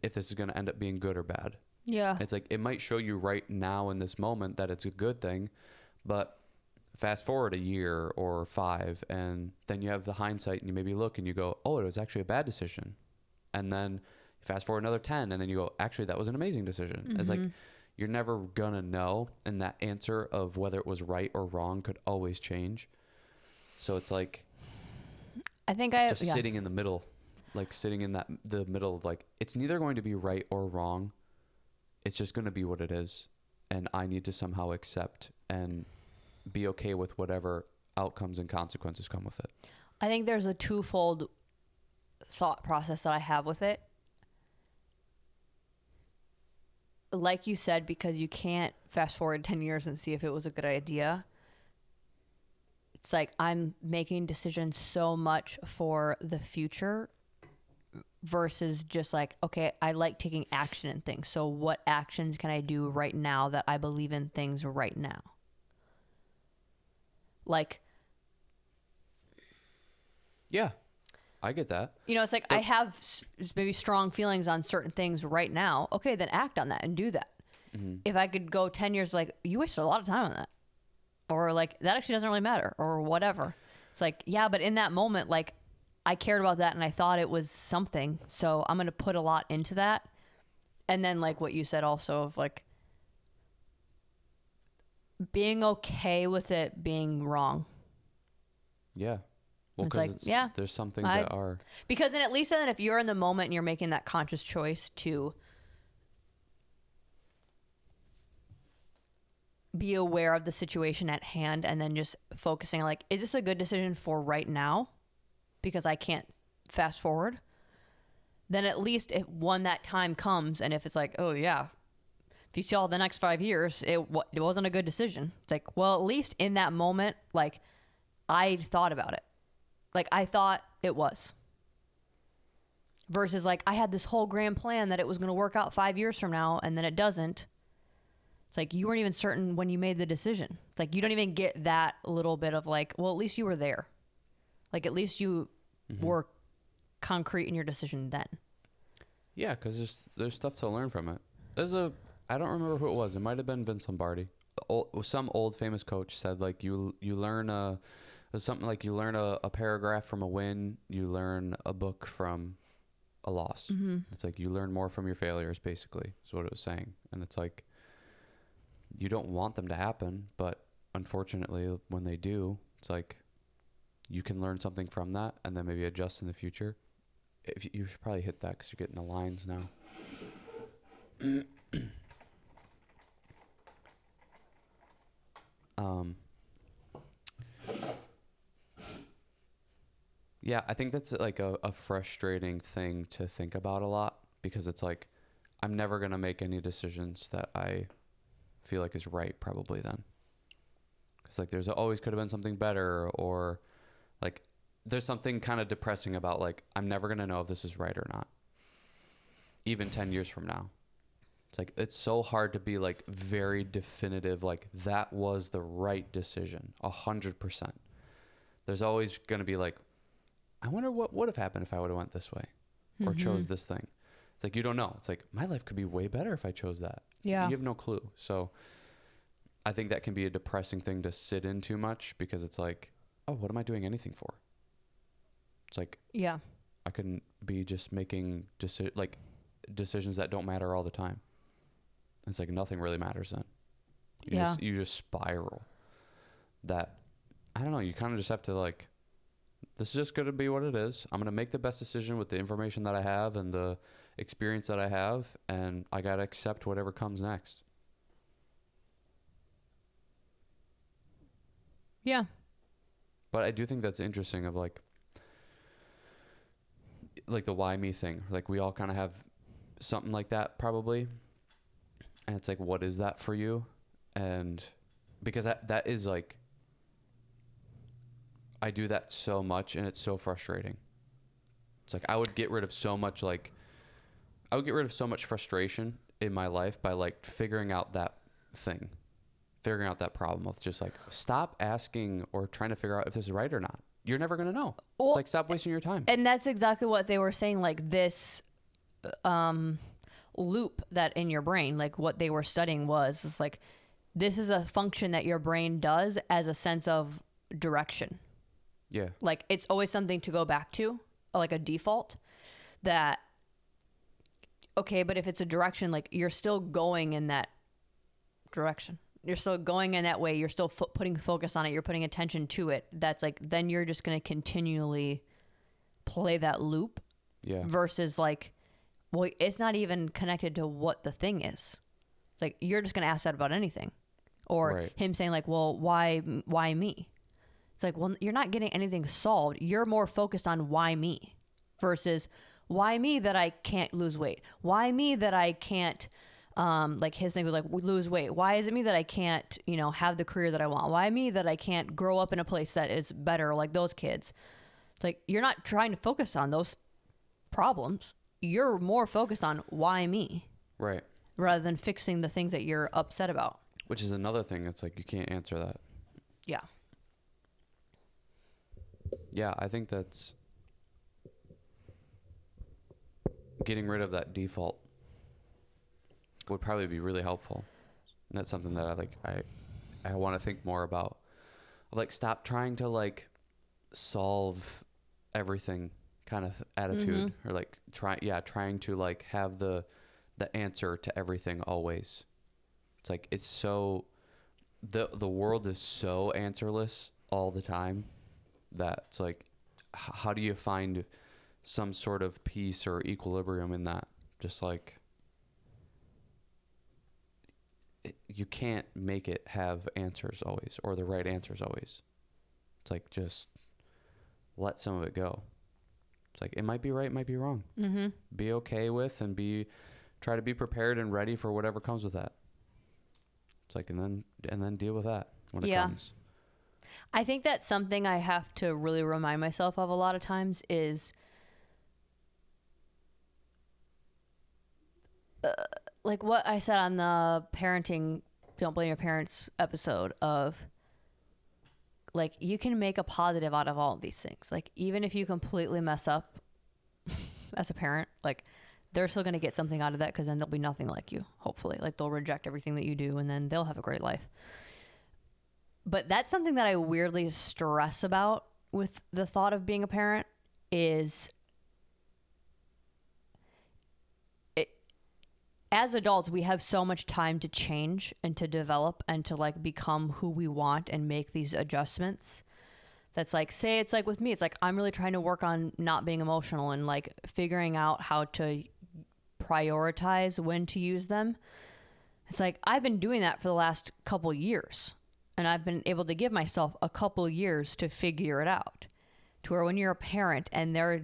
if this is going to end up being good or bad. yeah, It's like, it might show you right now in this moment that it's a good thing, but fast forward a year or 5, and then you have the hindsight, and you maybe look and you go, oh, it was actually a bad decision. And then fast forward another 10, and then you go, actually, that was an amazing decision. Mm-hmm. It's like, you're never gonna know, and that answer of whether it was right or wrong could always change. So it's like, I think sitting in the middle, like sitting in the middle of like, it's neither going to be right or wrong. It's just going to be what it is. And I need to somehow accept and be okay with whatever outcomes and consequences come with it. I think there's a twofold thought process that I have with it. Like you said, because you can't fast forward 10 years and see if it was a good idea. It's like, I'm making decisions so much for the future versus just like, okay, I like taking action in things. So what actions can I do right now that I believe in things right now? Like, yeah, I get that. you know, it's like, I have maybe strong feelings on certain things right now. Okay, then act on that and do that. Mm-hmm. If I could go 10 years, like, you wasted a lot of time on that. Or like, that actually doesn't really matter, or whatever. It's like, yeah, but in that moment, like, I cared about that and I thought it was something. So I'm going to put a lot into that. And then like what you said also of like being okay with it being wrong. Yeah. Well, it's like, yeah, there's some things that are. Because then at least then if you're in the moment and you're making that conscious choice to be aware of the situation at hand and then just focusing like, is this a good decision for right now? Because I can't fast forward. Then at least when that time comes, and if it's like, oh yeah, if you saw the next 5 years, it wasn't a good decision. It's like, well, at least in that moment, like, I thought about it. Like, I thought it was. Versus like, I had this whole grand plan that it was going to work out 5 years from now, and then it doesn't. It's like you weren't even certain when you made the decision. It's like you don't even get that little bit of like, well, at least you were there. Like at least you were concrete in your decision then. Yeah, because there's stuff to learn from it. I don't remember who it was. It might have been Vince Lombardi. Some old famous coach said like you learn something like you learn a paragraph from a win, you learn a book from a loss. It's like you learn more from your failures, basically, is what it was saying. And it's like you don't want them to happen, but unfortunately, when they do, it's like you can learn something from that and then maybe adjust in the future. If you should probably hit that because you're getting the lines now. Yeah, I think that's like a frustrating thing to think about a lot because it's like I'm never going to make any decisions that I feel like is right probably then. Because like there's always could have been something better, or like there's something kind of depressing about like I'm never going to know if this is right or not. Even 10 years from now. It's like it's so hard to be like very definitive like that was the right decision 100%. There's always going to be like I wonder what would have happened if I would have went this way or chose this thing. It's like you don't know. It's like my life could be way better if I chose that. Yeah. You have no clue. So I think that can be a depressing thing to sit in too much because it's like, oh, what am I doing anything for? It's like Yeah. I couldn't be just making decisions that don't matter all the time. It's like nothing really matters then. You just spiral. That I don't know, you kind of just have to like this is just going to be what it is. I'm going to make the best decision with the information that I have and the experience that I have, and I got to accept whatever comes next. Yeah. But I do think that's interesting of like the why me thing. Like we all kind of have something like that probably. And it's like, what is that for you? And because that is like, I do that so much and it's so frustrating. It's like I would get rid of so much frustration in my life by like figuring out that problem of just like stop asking or trying to figure out if this is right or not. You're never going to know. Well, it's like stop wasting your time. And that's exactly what they were saying, like this loop that in your brain, like what they were studying was like this is a function that your brain does as a sense of direction. Yeah. Like it's always something to go back to, like a default that, okay, but if it's a direction, like you're still going in that direction. You're still going in that way. You're still putting focus on it. You're putting attention to it. That's like, then you're just going to continually play that loop. Yeah. Versus like, well, it's not even connected to what the thing is. It's like, you're just going to ask that about anything. Or right. him saying like, well, why me? It's like, well, you're not getting anything solved. You're more focused on why me versus why me that I can't lose weight? Why me that I can't, like his thing was like lose weight? Why is it me that I can't, have the career that I want? Why me that I can't grow up in a place that is better like those kids? It's like, you're not trying to focus on those problems. You're more focused on why me. Right. Rather than fixing the things that you're upset about. Which is another thing. It's like, you can't answer that. Yeah. Yeah, I think that's getting rid of that default would probably be really helpful. And that's something that I want to think more about. Like, stop trying to like solve everything kind of attitude, or like trying to like have the answer to everything always. It's like it's so the world is so answerless all the time that it's like how do you find some sort of peace or equilibrium in that? Just like you can't make it have answers always or the right answers always. It's like just let some of it go. It's like it might be right, it might be wrong. Mm-hmm. Be okay with and try to be prepared and ready for whatever comes with that. It's like and then deal with that when it comes. I think that's something I have to really remind myself of a lot of times is like what I said on the parenting Don't Blame Your Parents episode of like you can make a positive out of all of these things. Like even if you completely mess up as a parent, like they're still going to get something out of that because then they'll be nothing like you, hopefully. Like they'll reject everything that you do and then they'll have a great life. But that's something that I weirdly stress about with the thought of being a parent is as adults, we have so much time to change and to develop and to like become who we want and make these adjustments. That's like, say it's like with me, it's like I'm really trying to work on not being emotional and like figuring out how to prioritize when to use them. It's like I've been doing that for the last couple years and I've been able to give myself a couple years to figure it out. To where when you're a parent and their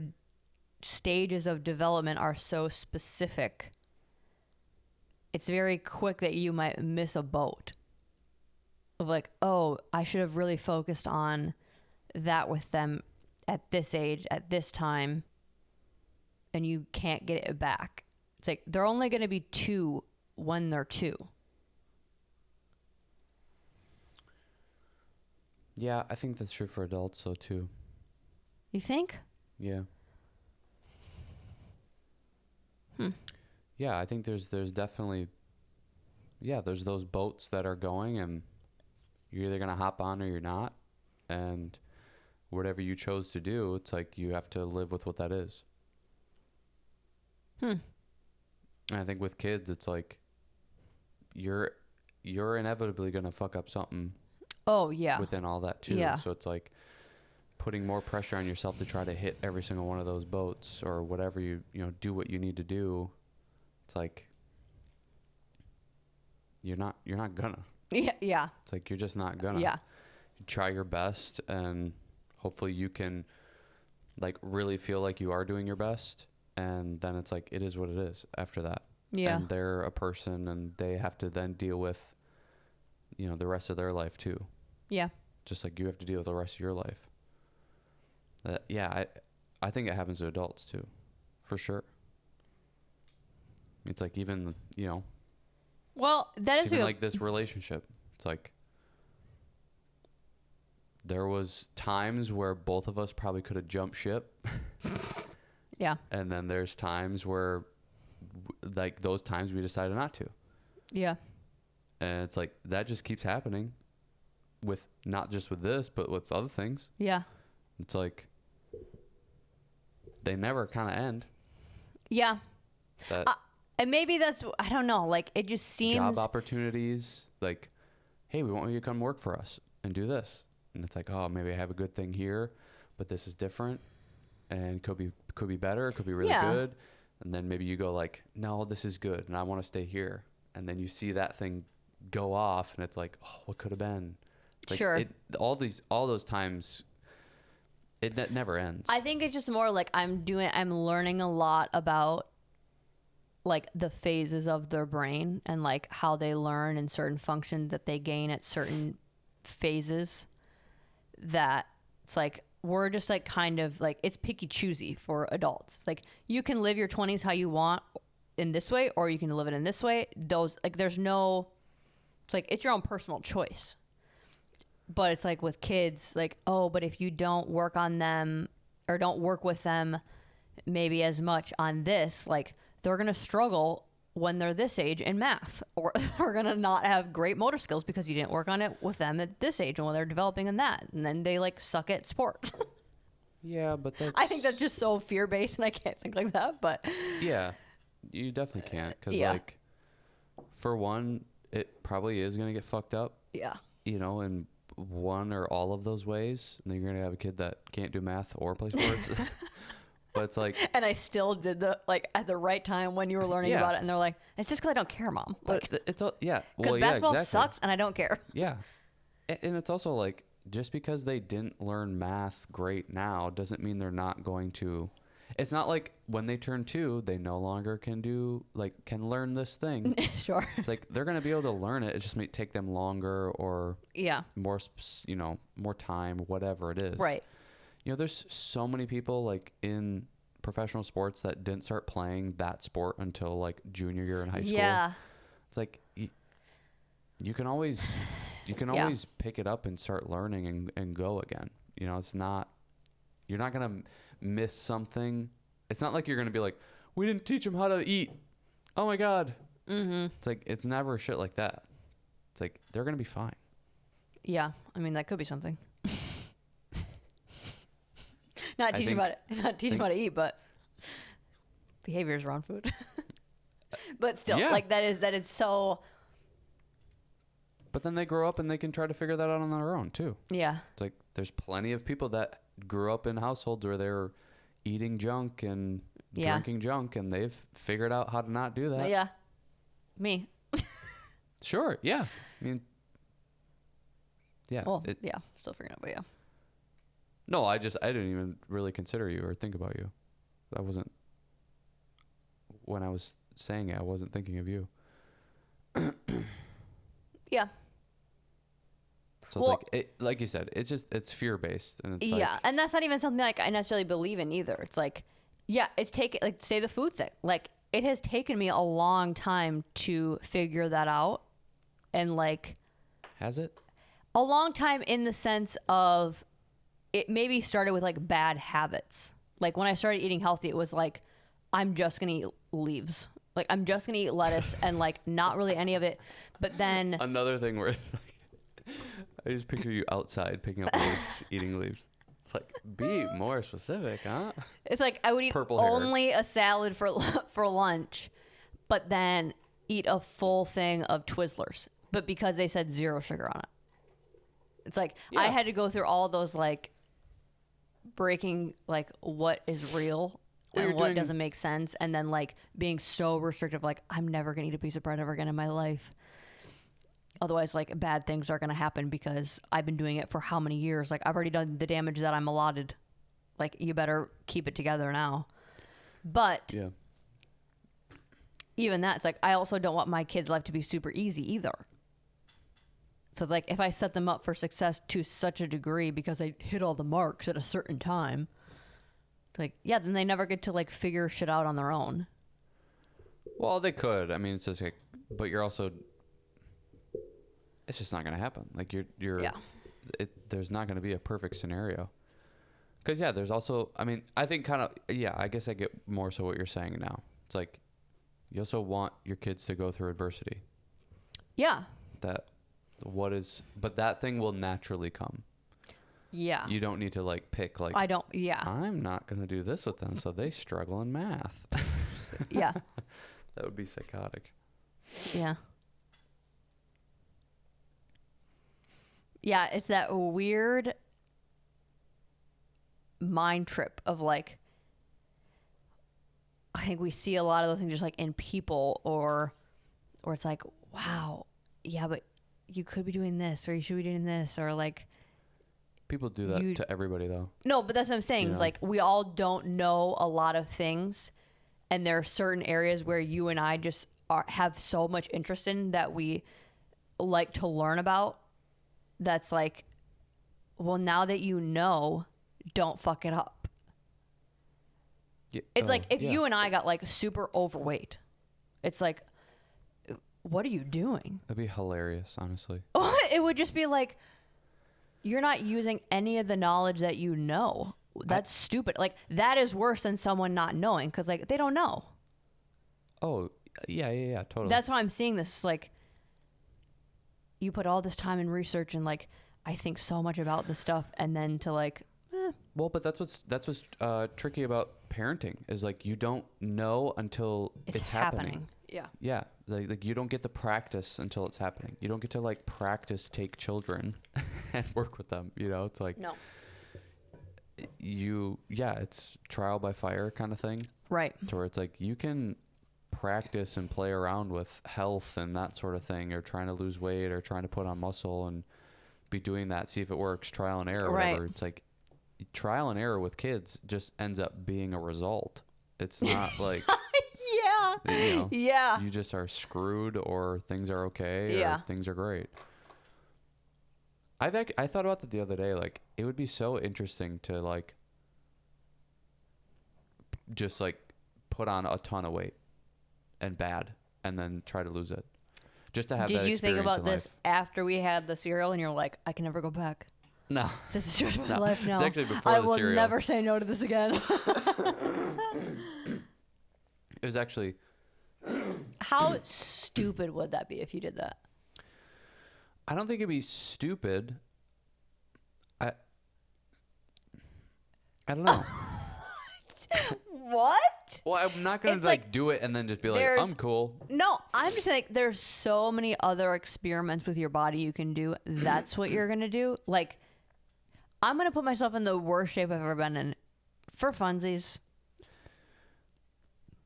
stages of development are so specific, it's very quick that you might miss a boat of like, oh, I should have really focused on that with them at this age, at this time, and you can't get it back. It's like they're only going to be 2 when they're 2. Yeah, I think that's true for adults, though, too. You think? Yeah. Yeah, I think there's definitely, yeah, there's those boats that are going and you're either going to hop on or you're not. And whatever you chose to do, it's like you have to live with what that is. And I think with kids, it's like you're inevitably going to fuck up something. Oh, yeah. Within all that, too. Yeah. So it's like putting more pressure on yourself to try to hit every single one of those boats or whatever you do what you need to do. It's like you're not gonna. Yeah. It's like you're just not gonna. Yeah. You try your best and hopefully you can like really feel like you are doing your best, and then it's like it is what it is after that. Yeah. And they're a person and they have to then deal with the rest of their life too. Yeah. Just like you have to deal with the rest of your life. Yeah, I think it happens to adults too, for sure. It's like even, Well, that it's is even like this relationship. It's like there was times where both of us probably could have jumped ship. Yeah. And then there's times where like those times we decided not to. Yeah. And it's like that just keeps happening with not just with this, but with other things. Yeah. It's like they never kind of end. Yeah. That And maybe that's, I don't know, like it just seems. job opportunities, like, hey, we want you to come work for us and do this. And it's like, oh, maybe I have a good thing here, but this is different and could be better, could be really good. And then maybe you go like, no, this is good and I want to stay here. And then you see that thing go off and it's like, oh, what could have been? Like, Sure. All those times, it never ends. I think it's just more like I'm learning a lot about like the phases of their brain and like how they learn and certain functions that they gain at certain phases, that it's like we're just like kind of like it's picky choosy for adults. Like you can live your 20s how you want in this way or you can live it in this way. Those like there's no, it's like it's your own personal choice. But it's like with kids, like, oh, but if you don't work on them or don't work with them maybe as much on this, like they're going to struggle when they're this age in math, or they're going to not have great motor skills because you didn't work on it with them at this age and when they're developing in that. And then they like suck at sports. Yeah, but that's... I think that's just so fear-based and I can't think like that, but... Yeah, you definitely can't. Because like, for one, it probably is going to get fucked up. Yeah. In one or all of those ways. And then you're going to have a kid that can't do math or play sports. But it's like, and I still did the like at the right time when you were learning about it, and they're like, "It's just because I don't care, Mom." Like, but it's all because basketball exactly. sucks, and I don't care. Yeah, and it's also like just because they didn't learn math great now doesn't mean they're not going to. It's not like when they turn 2, they no longer can learn this thing. Sure. It's like they're gonna be able to learn it. It just may take them longer or more more time, whatever it is. Right. There's so many people like in professional sports that didn't start playing that sport until like junior year in high school. Yeah. It's like you can always pick it up and start learning and go again. You know, it's not, you're not going to miss something. It's not like you're going to be like, we didn't teach them how to eat. Oh my God. Mm-hmm. It's like, it's never shit like that. It's like, they're going to be fine. Yeah. I mean, that could be something. Not teach them how to eat, but behaviors around food. But still, Yeah. like that is so. But then they grow up and they can try to figure that out on their own too. Yeah. It's like, there's plenty of people that grew up in households where they're eating junk and drinking junk, and they've figured out how to not do that. Yeah. Me. Sure. Yeah. I mean, yeah. Well, yeah. Still figuring out, but yeah. No, I didn't even really consider you or think about you. I wasn't, when I was saying it, I wasn't thinking of you. Yeah. So it's like you said, it's fear based, and it's yeah, and that's not even something like I necessarily believe in either. It's like, yeah, it's taken, like, say the food thing. Like, it has taken me a long time to figure that out, and like, has it? a long time in the sense of it maybe started with like bad habits. Like when I started eating healthy, it was like, I'm just gonna eat leaves. Like I'm just gonna eat lettuce and like not really any of it. But then Another thing where I just picture you outside picking up leaves, eating leaves. It's like, be more specific, huh? it's like I would eat Purple hair. only a salad for lunch, but then eat a full thing of Twizzlers. But because they said 0 sugar on it, it's like I Yeah. had to go through all those like breaking like what is real Well, and you're what doing- doesn't make sense, and then like being so restrictive, like I'm never gonna eat a piece of bread ever again in my life. Otherwise, like bad things are gonna happen because I've been doing it for how many years? Like I've already done the damage that I'm allotted. Like you better keep it together now. But Yeah. even that, it's like I also don't want my kids' life to be super easy either. So it's like if I set them up for success to such a degree because they hit all the marks at a certain time, like yeah, then they never get to like figure shit out on their own. Well, they could. I mean, it's just like, but you're also, it's just not going to happen. Like you're, Yeah. there's not going to be a perfect scenario. Cause yeah, there's also, I mean, I think kind of, yeah, I guess I get more so what you're saying now. It's like, you also want your kids to go through adversity. Yeah. But that thing will naturally come. Yeah. You don't need to like pick like, I don't. Yeah. I'm not going to do this with them, so they struggle in math. Yeah. That would be psychotic. Yeah. Yeah, it's that weird mind trip of like, I think we see a lot of those things just like in people, or it's like, wow, yeah, but you could be doing this, or you should be doing this, or like, People do that to everybody though. no, but that's what I'm saying. You It's know? like we all don't know a lot of things, and there are certain areas where you and I just have so much interest in that we like to learn about. That's like, well, now that you know, don't fuck it up. Yeah, It's like if yeah. you and I got like super overweight, it's like, what are you doing? That'd be hilarious, honestly. It would just be like, you're not using any of the knowledge that you know. That's stupid. Like that is worse than someone not knowing, because like they don't know. Oh, yeah, totally. That's why I'm seeing this. Like, you put all this time and research and like I think so much about this stuff, and then to like, Well, but that's what's tricky about parenting is like you don't know until it's happening. Yeah. Yeah, like you don't get the practice until it's happening. You don't get to like practice take children and work with them. You know, it's like No. it's trial by fire kind of thing. Right. To where it's like you can practice and play around with health and that sort of thing, or trying to lose weight or trying to put on muscle and be doing that, see if it works, trial and error, Right. whatever. It's like trial and error with kids just ends up being a result. It's not like Yeah. you know, Yeah. you just are screwed or things are okay Yeah. or things are great. I thought about that the other day. Like it would be so interesting to like just like put on a ton of weight and then try to lose it. just to have Did that you think experience about in this life. after we had the cereal and you're like, I can never go back? No. This is just my No. life It's now. actually before I the will cereal. never say no to this again. It was actually, How stupid would that be if you did that? I don't think it'd be stupid. I don't know. What? Well, I'm not gonna It's like like do it and then just be like, there's- I'm cool. No, I'm just like, there's so many other experiments with your body you can do. That's what you're going to do. Like, I'm going to put myself in the worst shape I've ever been in for funsies.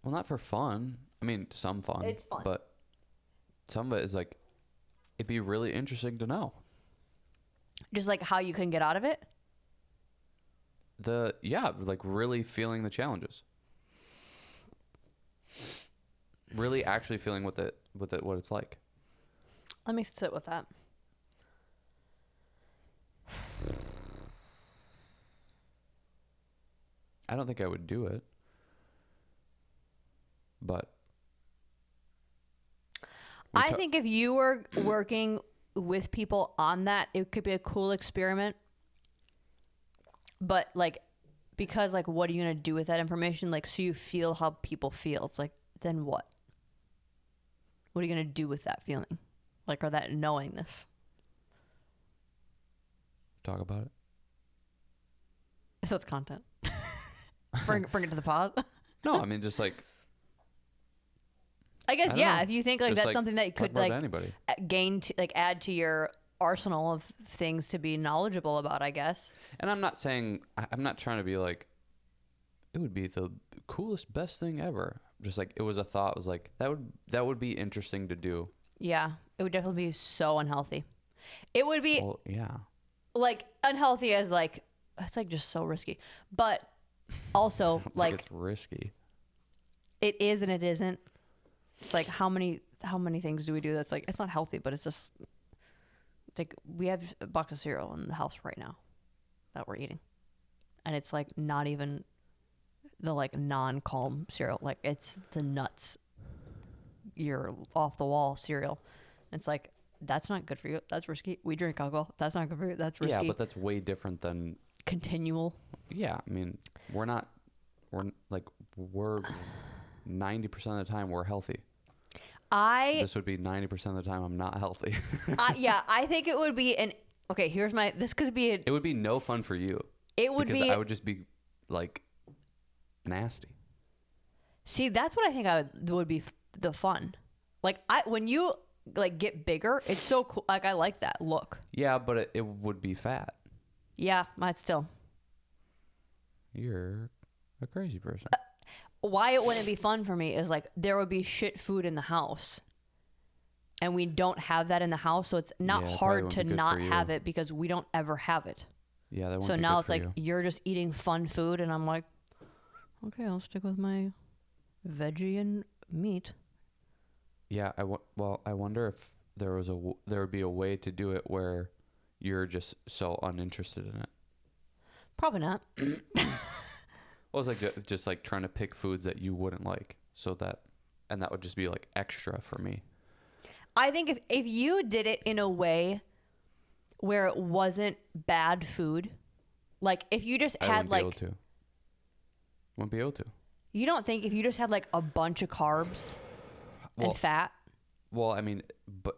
Well, not for fun. I mean, some fun. It's fun. But some of it is like, it'd be really interesting to know. Just like how you can get out of it. Like really feeling the challenges. Really actually feeling what it's like. Let me sit with that. I don't think I would do it. But I think if you were working with people on that, it could be a cool experiment. But like, because like, what are you going to do with that information? Like, so you feel how people feel. It's like, then what? What are you going to do with that feeling? Like, or that knowingness? talk about it. So it's content. bring it to the pod. No, I mean just like I guess, I don't yeah. know. If you think like Just, that's like, something that you talk could about it to like anybody. gain, to, like add to your arsenal of things to be knowledgeable about, I guess. And I'm not saying I'm not trying to be like it would be the coolest, best thing ever. Just like it was a thought. It was like that would be interesting to do. Yeah, it would definitely be so unhealthy. It would be Well, yeah. like unhealthy as like it's like just so risky, but also like it's risky. it is and it isn't. It's like how many things do we do that's like it's not healthy, but it's just it's like we have a box of cereal in the house right now that we're eating, and it's like not even the like non-calm cereal, like it's the nuts, you're off the wall cereal. It's like that's not good for you. That's risky. We drink alcohol. That's not good for you. That's risky. Yeah, but that's way different than Continual. yeah. I mean, we're 90% of the time we're healthy. This would be 90% of the time I'm not healthy. Yeah, I think it would be an okay. Here's my. This could be. It would be no fun for you. It would because be. I would just be like nasty. See, that's what I think would be the fun. Like when you like get bigger, it's so cool. Like I like that look. Yeah, but it would be fat. Yeah, might still. You're a crazy person. Why it wouldn't be fun for me is like there would be shit food in the house. And we don't have that in the house, so it's not Yeah, it probably hard wouldn't to be good not for you. have it because we don't ever have it. Yeah, that wouldn't So be now good it's for like you. you're just eating fun food, and I'm like, okay, I'll stick with my veggie and meat. Yeah, I wonder if there would be a way to do it where you're just so uninterested in it. Probably not. Well, it's like just like trying to pick foods that you wouldn't like, and that would just be like extra for me. I think if you did it in a way where it wasn't bad food, like if you just I had wouldn't like, be able to. Wouldn't be able to. you don't think if you just had like a bunch of carbs Well, and fat, well, I mean, but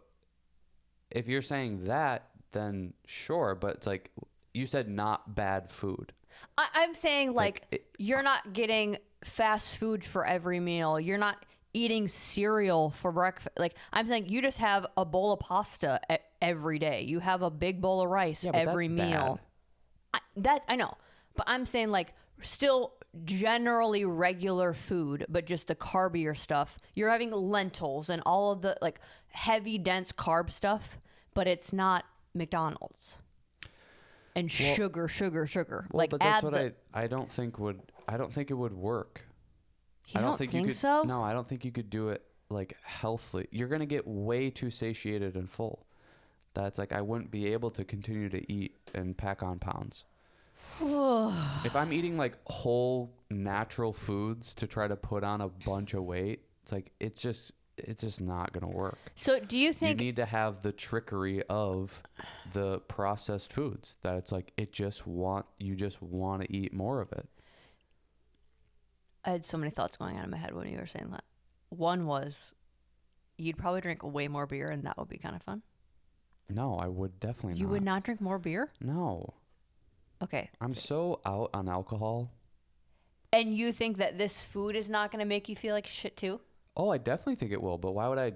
if you're saying that, then sure. But it's like you said, not bad food. I'm saying like like you're not getting fast food for every meal. You're not eating cereal for breakfast. Like I'm saying, you just have a bowl of pasta every day. You have a big bowl of rice Yeah, but every that's meal. bad. I know, but I'm saying like still generally regular food, but just the carbier stuff. You're having lentils and all of the like heavy, dense carb stuff, but it's not McDonald's. And sugar. Well, Like but that's add what I don't think it would work. You don't think you could. so? No, I don't think you could do it like healthily. You're gonna get way too satiated and full. That's like I wouldn't be able to continue to eat and pack on pounds. If I'm eating like whole natural foods to try to put on a bunch of weight, it's like it's just it's just not going to work. So do you You think need to have the trickery of the processed foods that it's like you just want to eat more of it. I had so many thoughts going on in my head when you were saying that. One was you'd probably drink way more beer and that would be kind of fun. No, I would definitely You not. would not drink more beer? No. Okay. I'm so out on alcohol. And you think that this food is not going to make you feel like shit too? Oh, I definitely think it will, but why would I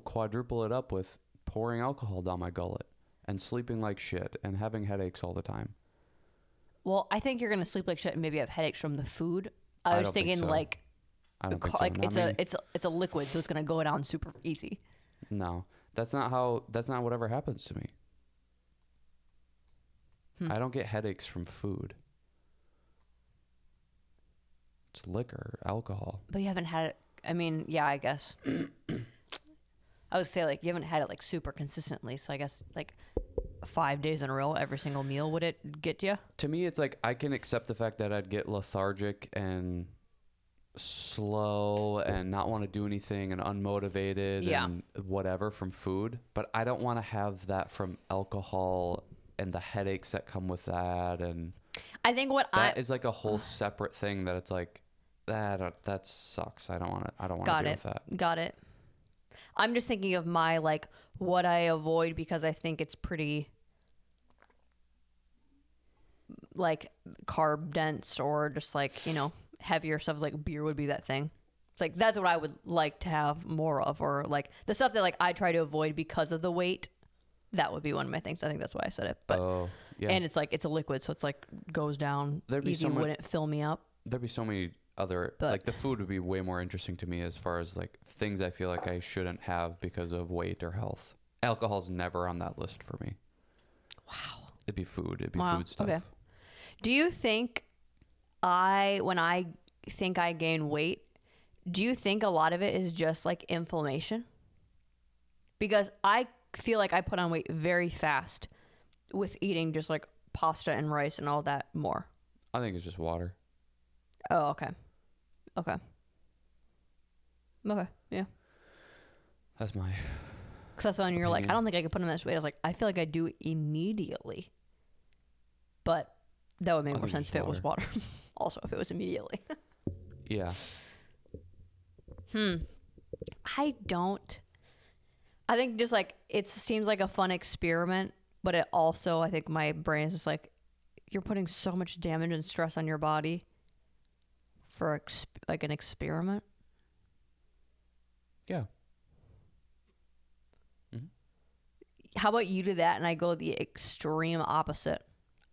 quadruple it up with pouring alcohol down my gullet and sleeping like shit and having headaches all the time? Well, I think you're going to sleep like shit and maybe have headaches from the food. I I was don't think thinking so. like I don't think so. like Not me. it's a liquid, so it's going to go down super easy. No, that's not whatever happens to me. I don't get headaches from food. It's liquor, alcohol. But you haven't had it. I mean, yeah, I guess. I would say like you haven't had it like super consistently, so I guess like 5 days in a row, every single meal, would it get you? To me, it's like I can accept the fact that I'd get lethargic and slow and not want to do anything and unmotivated and whatever from food, but I don't want to have that from alcohol and the headaches that come with that, and I think that is like a whole separate thing that it's like that sucks. I don't want to deal with that. Got it. I'm just thinking of my like what I avoid because I think it's pretty like carb dense or just like, you know, heavier stuff. Like beer would be that thing. It's like that's what I would like to have more of, or like the stuff that like I try to avoid because of the weight. That would be one of my things. I think that's why I said it. But and it's like it's a liquid, so it's like goes down. There'd be easy, so wouldn't fill me up. There'd be so many other like the food would be way more interesting to me as far as like things I feel like I shouldn't have because of weight or health. Alcohol's never on that list for me. Wow. It'd be food. It'd be food stuff. Okay. Do you think when I think I gain weight, do you think a lot of it is just like inflammation? Because I feel like I put on weight very fast with eating just like pasta and rice and all that more. I think it's just water. Oh, okay. Okay. Okay. Yeah. That's my. Because that's when you're like, I don't think I could put on this weight. I was like, I feel like I do immediately. But that would make more sense if it was water. Also, if it was immediately. Yeah. I don't. I think just like it seems like a fun experiment, but it also, I think my brain is just like, you're putting so much damage and stress on your body for like an experiment. Yeah. How about you do that and I go the extreme opposite?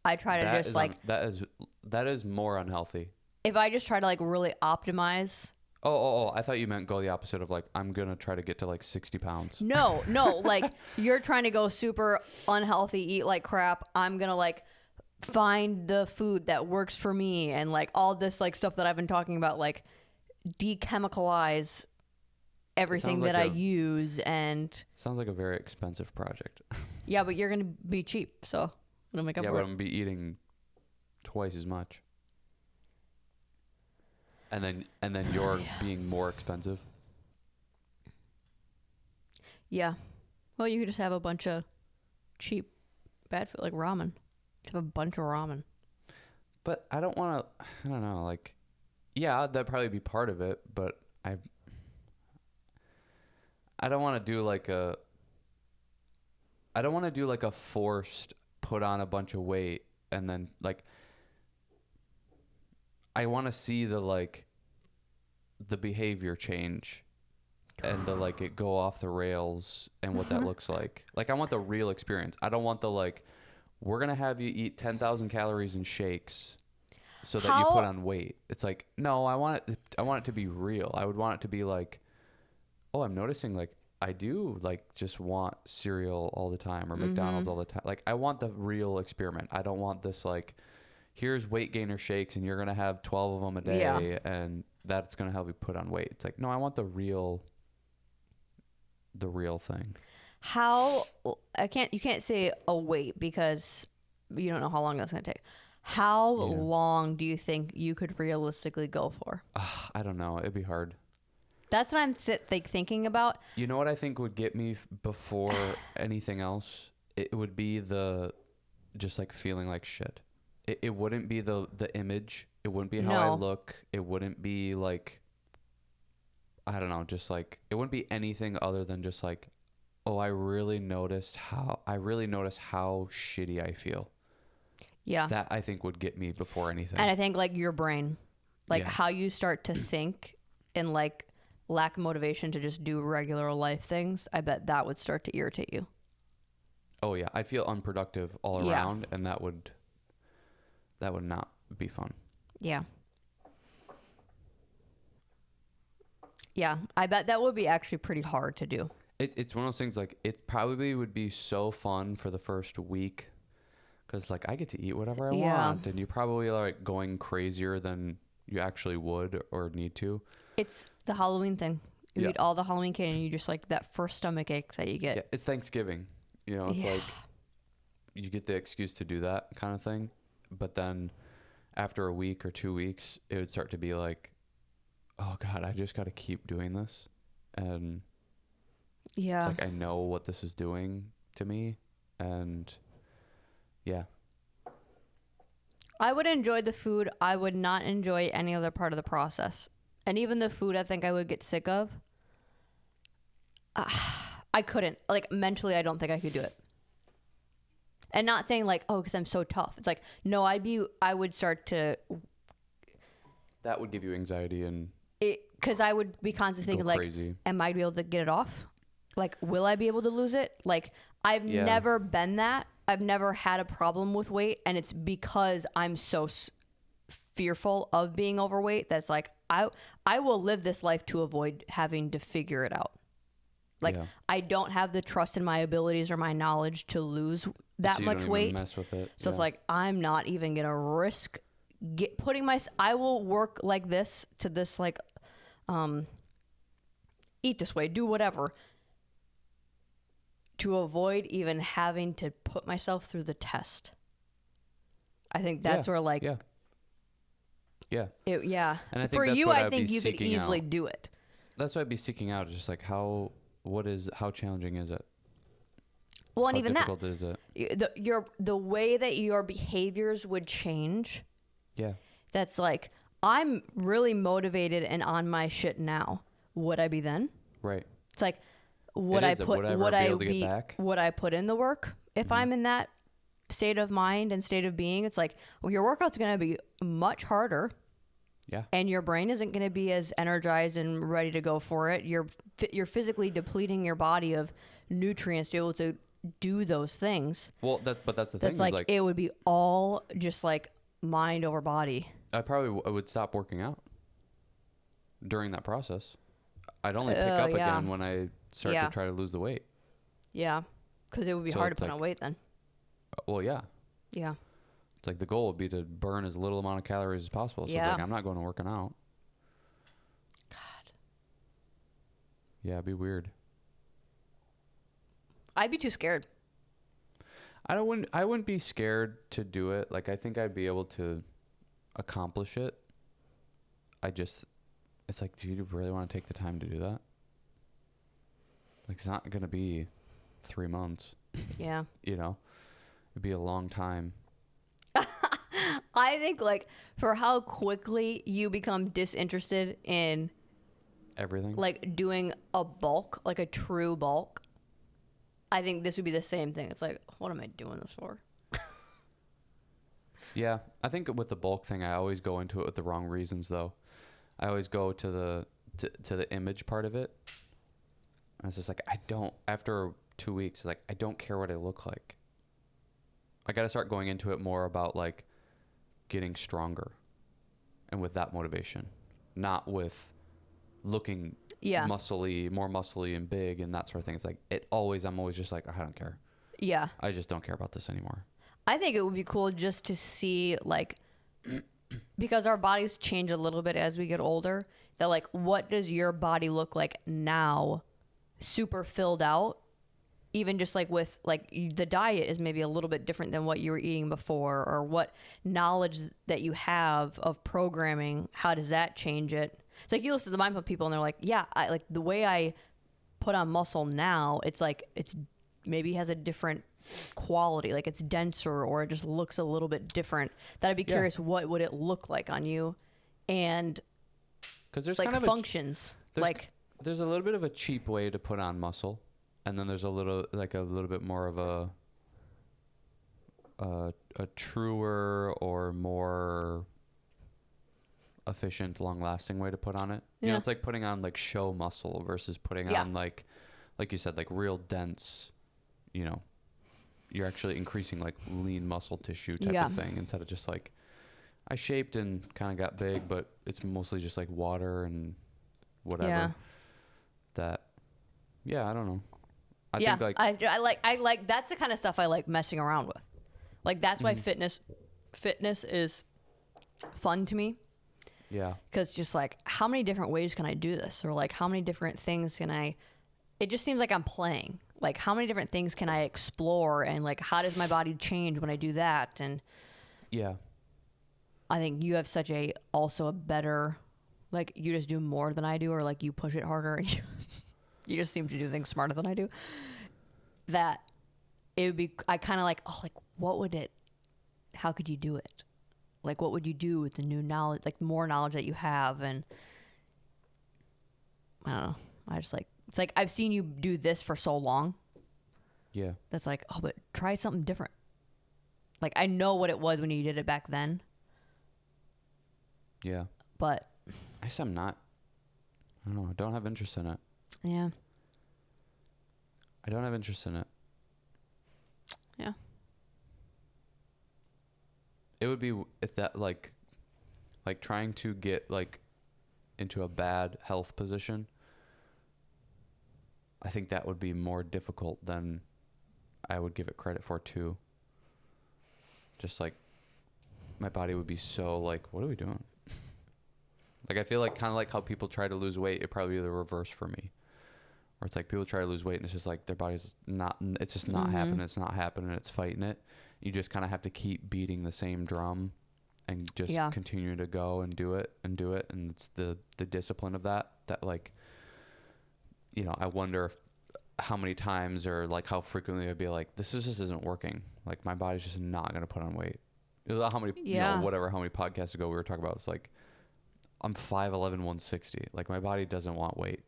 I try to just like that is more unhealthy. If I just try to like really optimize. Oh! I thought you meant go the opposite of like I'm gonna try to get to like 60 pounds. No, like you're trying to go super unhealthy, eat like crap. I'm gonna like find the food that works for me and like all this like stuff that I've been talking about, like dechemicalize everything that I use. And sounds like a very expensive project. Yeah, but you're gonna be cheap, so it'll make up for it. Yeah, but I'm gonna be eating twice as much. And then you're being more expensive. Yeah. Well, you could just have a bunch of cheap bad food like ramen. Just have a bunch of ramen. But I don't want to. I don't know. Like, yeah, that'd probably be part of it. But I don't want to do like a. I don't want to do like a forced put on a bunch of weight and then like. I want to see the behavior change and the like it go off the rails and what that looks like. Like I want the real experience. I don't want the like we're going to have you eat 10,000 calories in shakes so that you put on weight. It's like, no, I want it to be real. I would want it to be like, oh, I'm noticing like I do like just want cereal all the time or McDonald's all the time. Like I want the real experiment. I don't want this like here's weight gainer shakes and you're going to have 12 of them a day and that's going to help you put on weight. It's like, no, I want the real thing. You can't say a weight because you don't know how long that's going to take. How long do you think you could realistically go for? I don't know. It'd be hard. That's what I'm thinking about. You know what I think would get me before anything else? It would be the just like feeling like shit. It wouldn't be the image. It wouldn't be how I No. look. It wouldn't be like, I don't know, just like, it wouldn't be anything other than just like, oh, I really notice how shitty I feel. Yeah. That I think would get me before anything. And I think like your brain, like Yeah. how you start to think and like lack motivation to just do regular life things, I bet that would start to irritate you. Oh yeah, I'd feel unproductive all Yeah. around, and that would not be fun. Yeah. Yeah, I bet that would be actually pretty hard to do. It's one of those things, like, it probably would be so fun for the first week because, like, I get to eat whatever I Yeah. want, and you probably are, like, going crazier than you actually would or need to. It's the Halloween thing. You Yeah. eat all the Halloween candy and you just like that first stomach ache that you get. Yeah, it's Thanksgiving. You know, it's Yeah. like you get the excuse to do that kind of thing. But then after a week or 2 weeks, it would start to be like, oh, God, I just got to keep doing this. And Yeah. it's like, I know what this is doing to me. And yeah. I would enjoy the food. I would not enjoy any other part of the process. And even the food I think I would get sick of. I couldn't. Like mentally, I don't think I could do it. And not saying like, oh, because I'm so tough. It's like, no, I would start to, That would give you anxiety and because I would be constantly go thinking like, crazy. am I be able to get it off? Like, will I be able to lose it? Like, I've Yeah. never been that. I've never had a problem with weight. And it's because I'm so fearful of being overweight that's like, I will live this life to avoid having to figure it out. Like, Yeah. I don't have the trust in my abilities or my knowledge to lose that So you much don't even weight. mess with it. So it's Yeah. like, I'm not even going to risk I will work like this to this, like, eat this way, do whatever, to avoid even having to put myself through the test. I think that's Yeah. where, like, Yeah. Yeah. yeah. And I think For that's you, what I I'd think be you could seeking easily out. do it. That's what I'd be seeking out. Just like how challenging is it? Well, and How even that, difficult is it? the way that your behaviors would change. Yeah. That's like, I'm really motivated and on my shit now. Would I be then? Right. It's like, would It I is. put Would I ever would be I able to get be back? would I put in the work if I'm in that state of mind and state of being? It's like, well, your workout's going to be much harder. Yeah. And your brain isn't going to be as energized and ready to go for it. You're physically depleting your body of nutrients to be able to do those things. Well, but that's the thing. That's Is like, like it would be all just like mind over body. I probably would stop working out during that process. I'd only pick up yeah. again when I start Yeah. to try to lose the weight. Yeah, because it would be So hard to it's put like- on weight then. Well, yeah. Yeah. It's like the goal would be to burn as little amount of calories as possible. So Yeah. it's like, I'm not going to working out. God, Yeah, it'd be weird. I'd be too scared. I wouldn't be scared to do it. Like, I think I'd be able to accomplish it. It's like, do you really want to take the time to do that? Like, it's not going to be 3 months, Yeah. you know? It'd be a long time. I think like for how quickly you become disinterested in Everything. like doing a bulk, like a true bulk, I think this would be the same thing. It's like, what am I doing this for? Yeah, I think with the bulk thing, I always go into it with the wrong reasons, though. I always go to the image part of it. And it's just like, after 2 weeks, it's like, I don't care what I look like. I got to start going into it more about like getting stronger and with that motivation, not with looking Yeah. more muscly and big and that sort of thing. It's like, I'm always just like, I don't care. Yeah. I just don't care about this anymore. I think it would be cool just to see like, because our bodies change a little bit as we get older, that like, what does your body look like now, super filled out? Even just like with like the diet is maybe a little bit different than what you were eating before, or what knowledge that you have of programming, how does that change it? It's like you listen to the Mind Pump people and they're like, yeah, I like the way I put on muscle now, it's like it's maybe has a different quality, like it's denser or it just looks a little bit different. That I'd be curious, what would it look like on you? And because there's like kind of functions. there's a little bit of a cheap way to put on muscle, and then there's a little bit more of a truer or more efficient, long-lasting way to put on it. You know, it's like putting on like show muscle versus putting on like you said, like real dense, you know, you're actually increasing like lean muscle tissue type of thing instead of just like I shaped and kind of got big, but it's mostly just like water and whatever. I don't know. I think like I like that's the kind of stuff I like messing around with. Like that's why fitness is fun to me. Yeah. Because just like, how many different ways can I do this? Or like, how many different things can I... It just seems like I'm playing. Like, how many different things can I explore? And like, how does my body change when I do that? And yeah, I think you have also a better... Like, you just do more than I do, or like you push it harder and you just seem to do things smarter than I do. That it would be... I kind of like, what would it... How could you do it? Like, what would you do with the new knowledge, like more knowledge that you have? And I don't know. I just like, it's like, I've seen you do this for so long. Yeah. That's like, oh, but try something different. Like, I know what it was when you did it back then. Yeah. But I guess I'm not. I don't know. I don't have interest in it. Yeah. I don't have interest in it. Yeah. It would be if that like trying to get like into a bad health position. I think that would be more difficult than I would give it credit for too. Just like my body would be so like, what are we doing? Like I feel like kind of like how people try to lose weight, it'd probably be the reverse for me. Where it's like people try to lose weight and it's just like their body's not, it's just not happening. It's not happening. It's fighting it. You just kind of have to keep beating the same drum and just continue to go and do it. And it's the discipline of that like, you know, I wonder how many times or like how frequently I'd be like, this just isn't working. Like my body's just not going to put on weight. How many, you know, how many podcasts ago we were talking about, it's like, I'm 5'11", 160. Like my body doesn't want weight.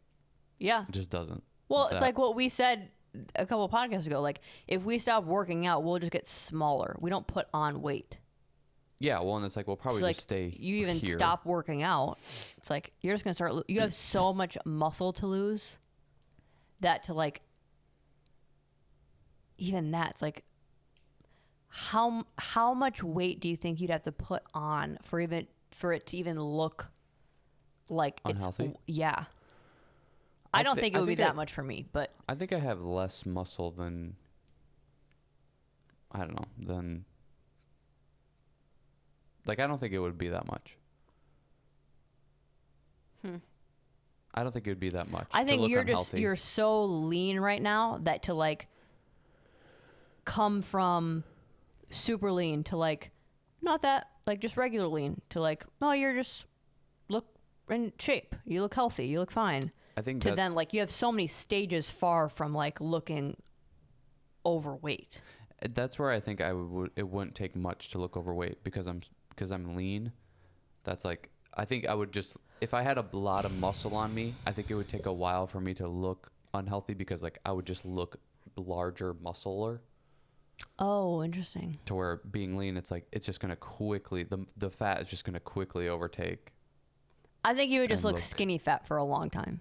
Yeah. It just doesn't. Well, it's like what we said a couple of podcasts ago. Like, if we stop working out, we'll just get smaller. We don't put on weight. Yeah, well, and it's like, we'll probably so just like, stay you even here. stop working out. It's like, you're just going to start... You have so much muscle to lose that to, like... Even that, it's like... How much weight do you think you'd have to put on for it to even look like unhealthy? Yeah. I don't think it would be that much for me, but... I think I have less muscle than... I don't know, than... Like, I don't think it would be that much. I don't think it would be that much. I think you're so lean right now that to, like, come from super lean to, like, not that, like, just regular lean to, like, oh, you're just look in shape. You look healthy. You look fine. I think to then, like, you have so many stages far from, like, looking overweight. That's where I think it wouldn't take much to look overweight because I'm lean. That's like, I think I would just, if I had a lot of muscle on me, I think it would take a while for me to look unhealthy because like I would just look larger, muscular. Oh, interesting. To where being lean, it's like, it's just going to quickly, the fat is just going to quickly overtake. I think you would just look skinny fat for a long time.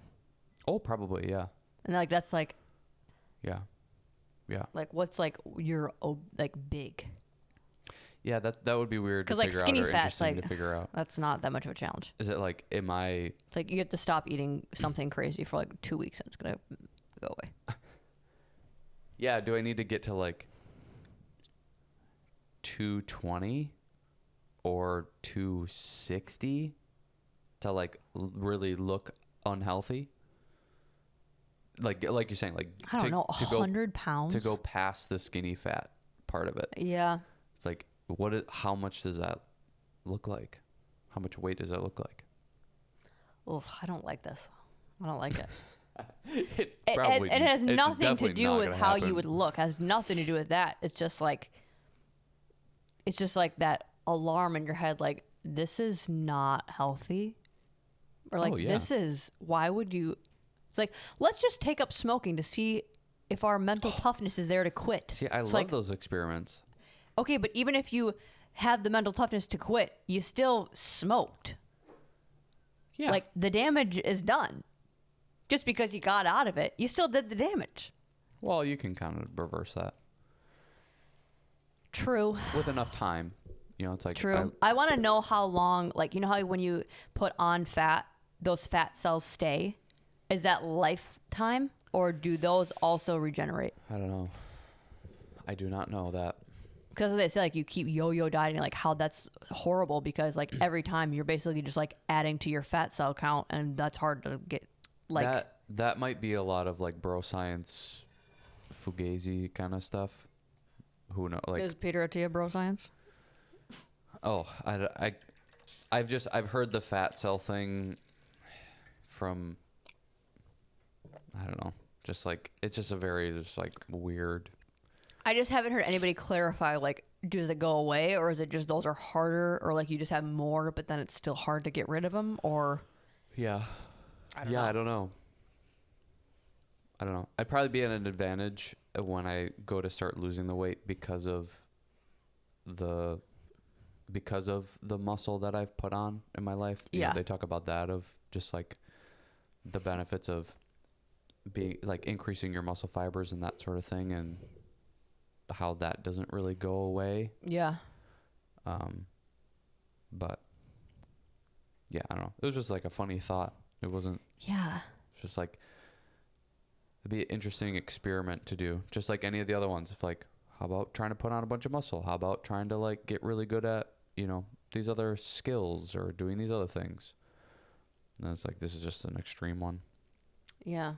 Oh, probably, yeah. And like, that's like... Yeah. Yeah. Like, what's like your, like, big? Yeah, that would be weird to like figure out skinny or fat's interesting like, to figure out. That's not that much of a challenge. Is it like, It's like you have to stop eating something crazy for like 2 weeks and it's going to go away. Yeah, do I need to get to like 220 or 260 to like really look unhealthy? Like you're saying, like I don't know, 100 pounds to go past the skinny fat part of it. Yeah, it's like how much does that look like? How much weight does that look like? oh, I don't like this. I don't like it. It It has nothing to do with how happen. you would look. It has nothing to do with that. It's just like that alarm in your head, like, this is not healthy. Or like, Oh, yeah. this is, why would you? It's like, let's just take up smoking to see if our mental toughness is there to quit. See, I It's love like, those experiments. okay, but even if you have the mental toughness to quit, you still smoked. Yeah. Like, the damage is done. Just because you got out of it, you still did the damage. well, you can kind of reverse that True. with enough time. You know, it's like True. I want to know how long, like, you know how when you put on fat, those fat cells stay? Is that lifetime, or do those also regenerate? I don't know. I do not know that. Because they say, like, you keep yo-yo dieting, like, how that's horrible because, like, every time you're basically just, like, adding to your fat cell count, and that's hard to get, like... That might be a lot of, like, bro science, fugazi kind of stuff. Who knows? Like, Is Peter Attia bro science? oh, I've heard the fat cell thing from, I don't know, just like, it's just a very just like weird. I just haven't heard anybody clarify, like, does it go away, or is it just those are harder, or, like, you just have more, but then it's still hard to get rid of them, or... Yeah. I don't know. I don't know. I don't know. I'd probably be at an advantage when I go to start losing the weight because of the muscle that I've put on in my life. You know, Yeah. they talk about that, of just like the benefits of being like increasing your muscle fibers and that sort of thing, and how that doesn't really go away. Yeah. But yeah, I don't know. It was just like a funny thought. It wasn't Yeah. just like, it'd be an interesting experiment to do, just like any of the other ones. If like, how about trying to put on a bunch of muscle? How about trying to like get really good at, you know, these other skills or doing these other things? And it's like, this is just an extreme one. Yeah.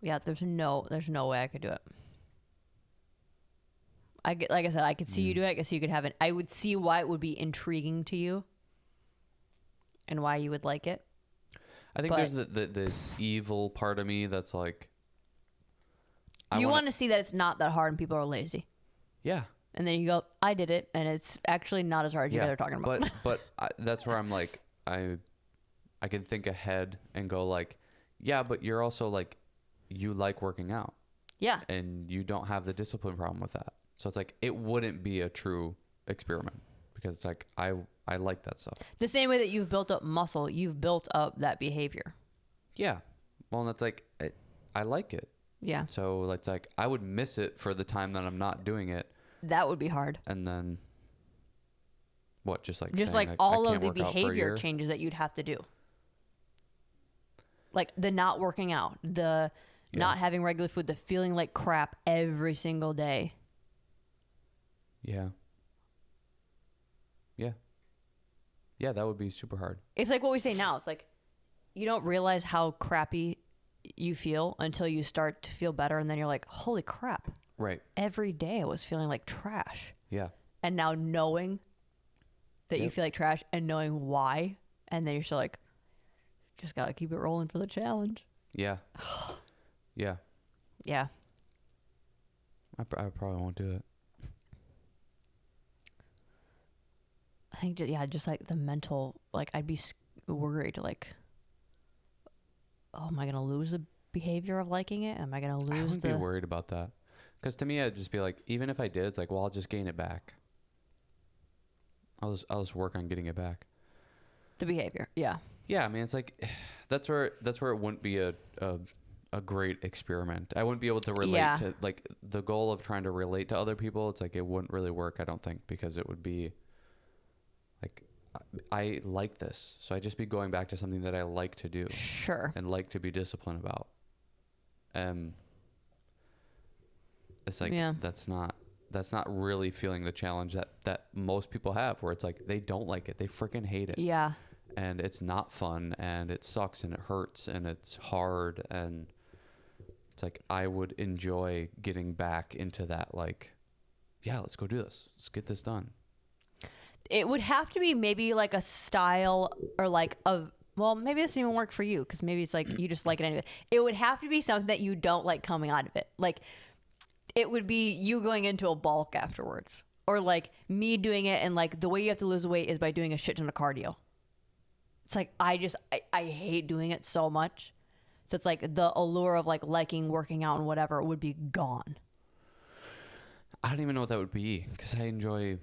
Yeah, there's no way I could do it. Like I said, I could see you do it. I could see you could have it. I would see why it would be intriguing to you and why you would like it. I think there's the evil part of me that's like, You want to see that it's not that hard and people are lazy. Yeah. And then you go, I did it, and it's actually not as hard as you guys are talking about. But that's where I'm like, I can think ahead and go like, yeah, but you're also like, you like working out. Yeah. And you don't have the discipline problem with that. So it's like, it wouldn't be a true experiment because it's like, I like that stuff. The same way that you've built up muscle, you've built up that behavior. Yeah. Well, and that's like, I like it. Yeah. So it's like, I would miss it for the time that I'm not doing it. That would be hard. And then what? Just like all I of can't the work out for a behavior year? changes that you'd have to do. Like the not working out, the not having regular food, the feeling like crap every single day. Yeah. Yeah. Yeah, that would be super hard. It's like what we say now. It's like you don't realize how crappy you feel until you start to feel better. And then you're like, holy crap. Right. Every day I was feeling like trash. Yeah. And now knowing that you feel like trash and knowing why. And then you're still like, just got to keep it rolling for the challenge. Yeah. Yeah. Yeah. I probably won't do it. I think, just like the mental, like I'd be worried, like, oh, am I going to lose the behavior of liking it? Am I going to lose I wouldn't be worried about that. Because to me, I'd just be like, even if I did, it's like, well, I'll just gain it back. I'll just work on getting it back. the behavior? Yeah. Yeah, I mean, it's like, that's where it wouldn't be a great experiment. I wouldn't be able to relate to, like, the goal of trying to relate to other people. It's like, it wouldn't really work, I don't think, because it would be like, I like this. So I'd just be going back to something that I like to do. Sure. And like to be disciplined about. It's like, that's not really feeling the challenge that most people have, where it's like, they don't like it. They freaking hate it. Yeah. And it's not fun, and it sucks, and it hurts, and it's hard, and it's like, I would enjoy getting back into that, like, yeah, let's go do this. Let's get this done. It would have to be maybe like a style or like of well, maybe this doesn't even work for you because maybe it's like you just like it anyway. It would have to be something that you don't like coming out of it. Like, it would be you going into a bulk afterwards, or like me doing it, and like the way you have to lose weight is by doing a shit ton of cardio. It's like I hate doing it so much. So it's like the allure of like liking working out and whatever would be gone. I don't even know what that would be because I enjoy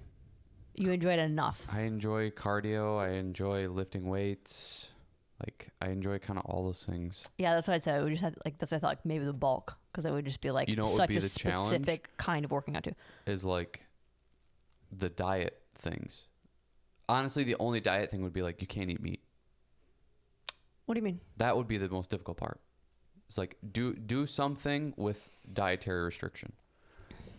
You enjoy it enough. cardio. I enjoy lifting weights. Like, I enjoy kind of all those things. Yeah, that's what I said. We just had like that's what I thought, like maybe the bulk, because it would just be like You know what would such be a the challenge? specific kind of working out too. Is like the diet things. Honestly, the only diet thing would be like you can't eat meat. What do you mean? That would be the most difficult part. It's like do something with dietary restriction.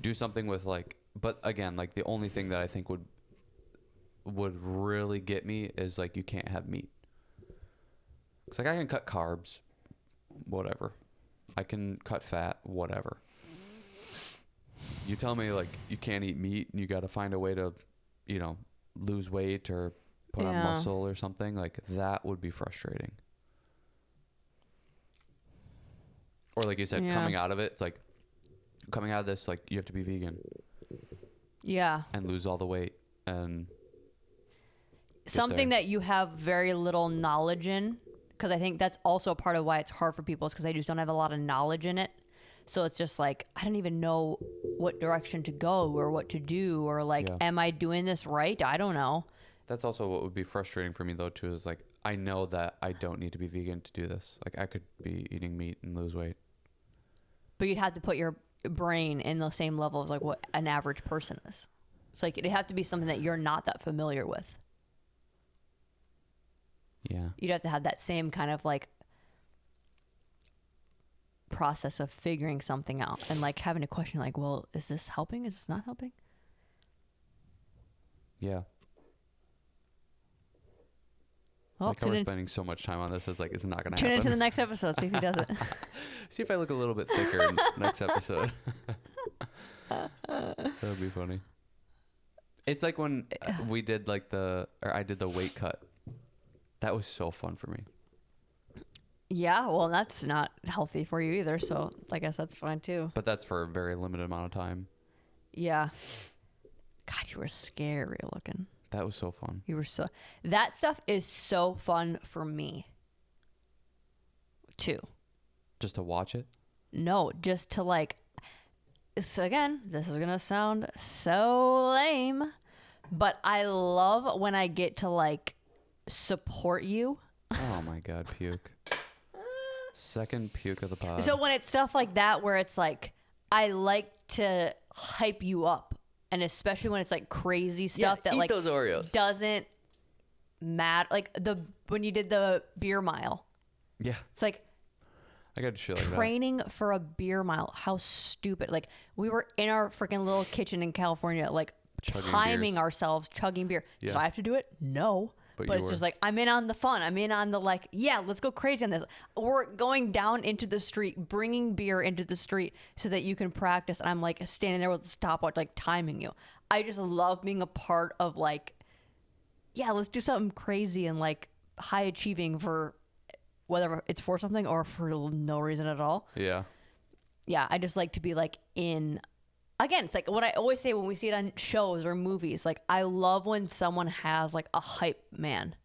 Do something with like, but again, like the only thing that I think would really get me is like you can't have meat. It's like I can cut carbs, whatever. I can cut fat, whatever. You tell me like you can't eat meat and you got to find a way to, you know, lose weight or put on muscle or something, like that would be frustrating. Or like you said, coming out of it, it's like coming out of this, like you have to be vegan. Yeah. And lose all the weight and something that you have very little knowledge in, because I think that's also part of why it's hard for people, is because they just don't have a lot of knowledge in it. So it's just like, I don't even know what direction to go or what to do, or like, am I doing this right? I don't know. That's also what would be frustrating for me though too, is like I know that I don't need to be vegan to do this. Like I could be eating meat and lose weight. But you'd have to put your brain in the same level as like what an average person is. It's like it'd have to be something that you're not that familiar with. Yeah. You'd have to have that same kind of like process of figuring something out and like having a question like, well, is this helping? Is this not helping? Yeah. Well, like how we're spending so much time on this, it's like it's not going to happen. Tune into the next episode, see if he does it. See if I look a little bit thicker in next episode. That would be funny. It's like when we did like I did the weight cut. That was so fun for me. Yeah, well, that's not healthy for you either, so I guess that's fine too. But that's for a very limited amount of time. Yeah. God, you were scary looking. That was so fun. That stuff is so fun for me too. Just to watch it? No, just to like, so again, this is going to sound so lame, but I love when I get to like support you. Oh my God, puke. Second puke of the pod. So when it's stuff like that where it's like, I like to hype you up. And especially when it's like crazy stuff that like those Oreos. Doesn't matter. Like when you did the beer mile. Yeah. It's like, I got to shit like training for a beer mile. How stupid. Like we were in our freaking little kitchen in California, like chugging timing beers. ourselves, chugging beer. Yeah. Did I have to do it? No. But it's just like, I'm in on the fun. I'm in on the like, yeah, let's go crazy on this. We're going down into the street, bringing beer into the street so that you can practice. And I'm like standing there with a stopwatch, like timing you. I just love being a part of like, yeah, let's do something crazy and like high achieving for whether it's for something or for no reason at all. Yeah. Yeah, I just like to be like in. Again, it's like what I always say when we see it on shows or movies. Like, I love when someone has like a hype man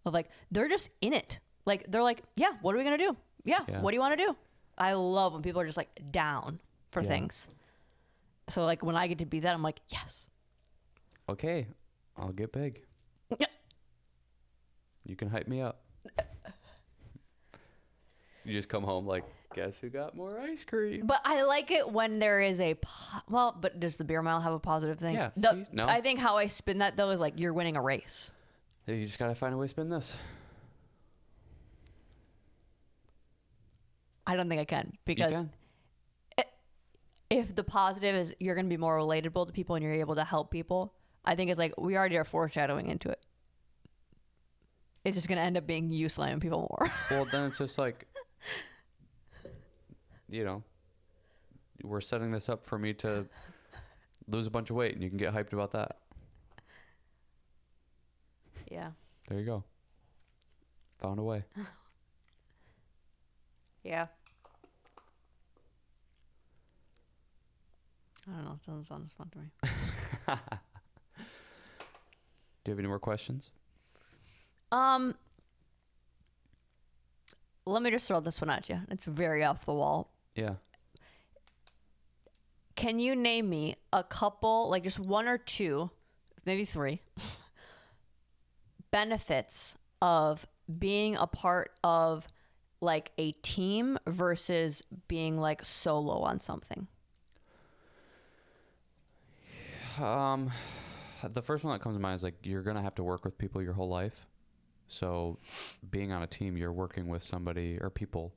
of like, they're just in it. Like, they're like, yeah, what are we going to do? Yeah, what do you want to do? I love when people are just like down for things. So, like, when I get to be that, I'm like, yes. Okay, I'll get big. Yeah. You can hype me up. You just come home like, guess who got more ice cream? But I like it when there is but does the beer mile have a positive thing? Yeah. No. I think how I spin that though is like you're winning a race. You just got to find a way to spin this. I don't think I can because if the positive is you're going to be more relatable to people and you're able to help people, I think it's like we already are foreshadowing into it. It's just going to end up being you slamming people more. Well, then it's just like, you know, we're setting this up for me to lose a bunch of weight and you can get hyped about that. Yeah. There you go. found a way. Yeah. I don't know. It doesn't sound as fun to me. Do you have any more questions? Let me just throw this one at you. It's very off the wall. Yeah. Can you name me a couple, like just one or two, maybe three, benefits of being a part of like a team versus being like solo on something? The first one that comes to mind is like you're gonna have to work with people your whole life. So being on a team, you're working with somebody or people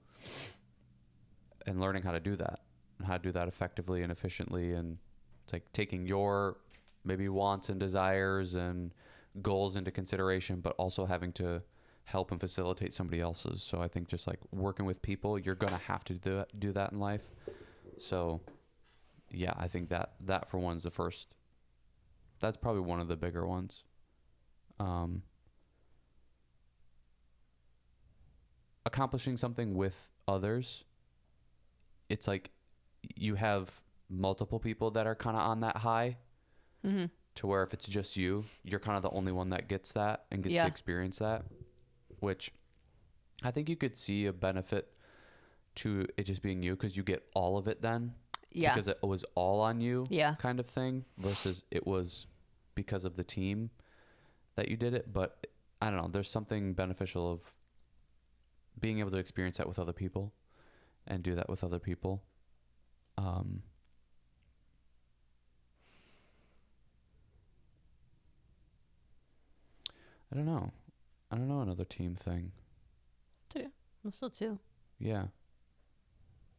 and learning how to do that and how to do that effectively and efficiently. And it's like taking your maybe wants and desires and goals into consideration, but also having to help and facilitate somebody else's. So I think just like working with people, you're going to have to do that in life. So yeah, I think that for one's the first. That's probably one of the bigger ones. Accomplishing something with others, it's like you have multiple people that are kind of on that high, to where if it's just you, you're kind of the only one that gets that and gets to experience that, which I think you could see a benefit to it just being you, because you get all of it then, because it was all on you, kind of thing, versus it was because of the team that you did it. But I don't know, there's something beneficial of being able to experience that with other people and do that with other people. I don't know. I don't know another team thing. Well, still two. Yeah.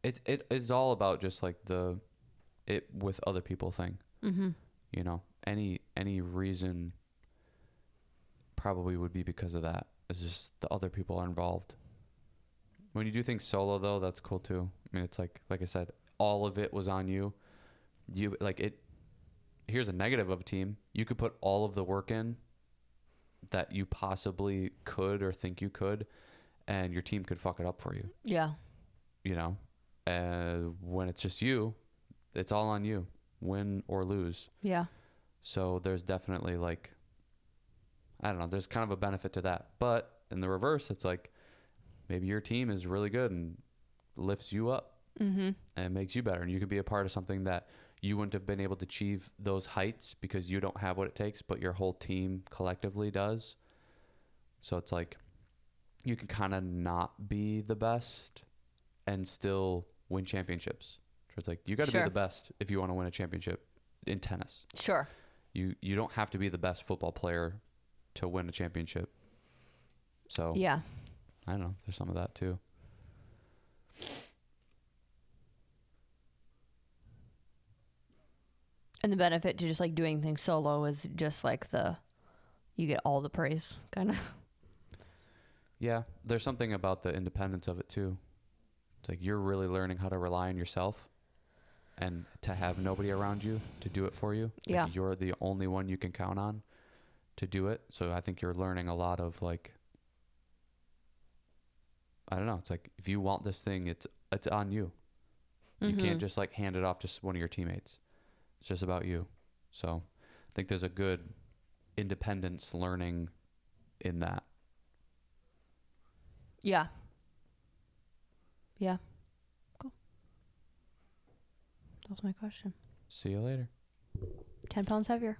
It's all about just like the it with other people thing. You know, any reason probably would be because of that. It's just the other people are involved. When you do things solo though, that's cool too. I mean, it's like I said, all of it was on you. You like it. Here's a negative of a team. You could put all of the work in that you possibly could or think you could, and your team could fuck it up for you. Yeah. You know, and when it's just you, it's all on you, win or lose. Yeah. So there's definitely like, I don't know, there's kind of a benefit to that. But in the reverse, it's like maybe your team is really good and lifts you up and makes you better. And you could be a part of something that you wouldn't have been able to achieve those heights because you don't have what it takes, but your whole team collectively does. So it's like you can kind of not be the best and still win championships. So it's like you got to be the best if you want to win a championship in tennis. Sure. You don't have to be the best football player to win a championship. So yeah, I don't know. There's some of that too. And the benefit to just like doing things solo is just like you get all the praise kind of. Yeah. There's something about the independence of it too. It's like you're really learning how to rely on yourself and to have nobody around you to do it for you. Yeah. Like you're the only one you can count on to do it. So I think you're learning a lot of like, I don't know. It's like, if you want this thing, it's on you. You can't just like hand it off to one of your teammates. It's just about you. So I think there's a good independence learning in that. Yeah. Yeah. Cool. That was my question. See you later. 10 pounds heavier.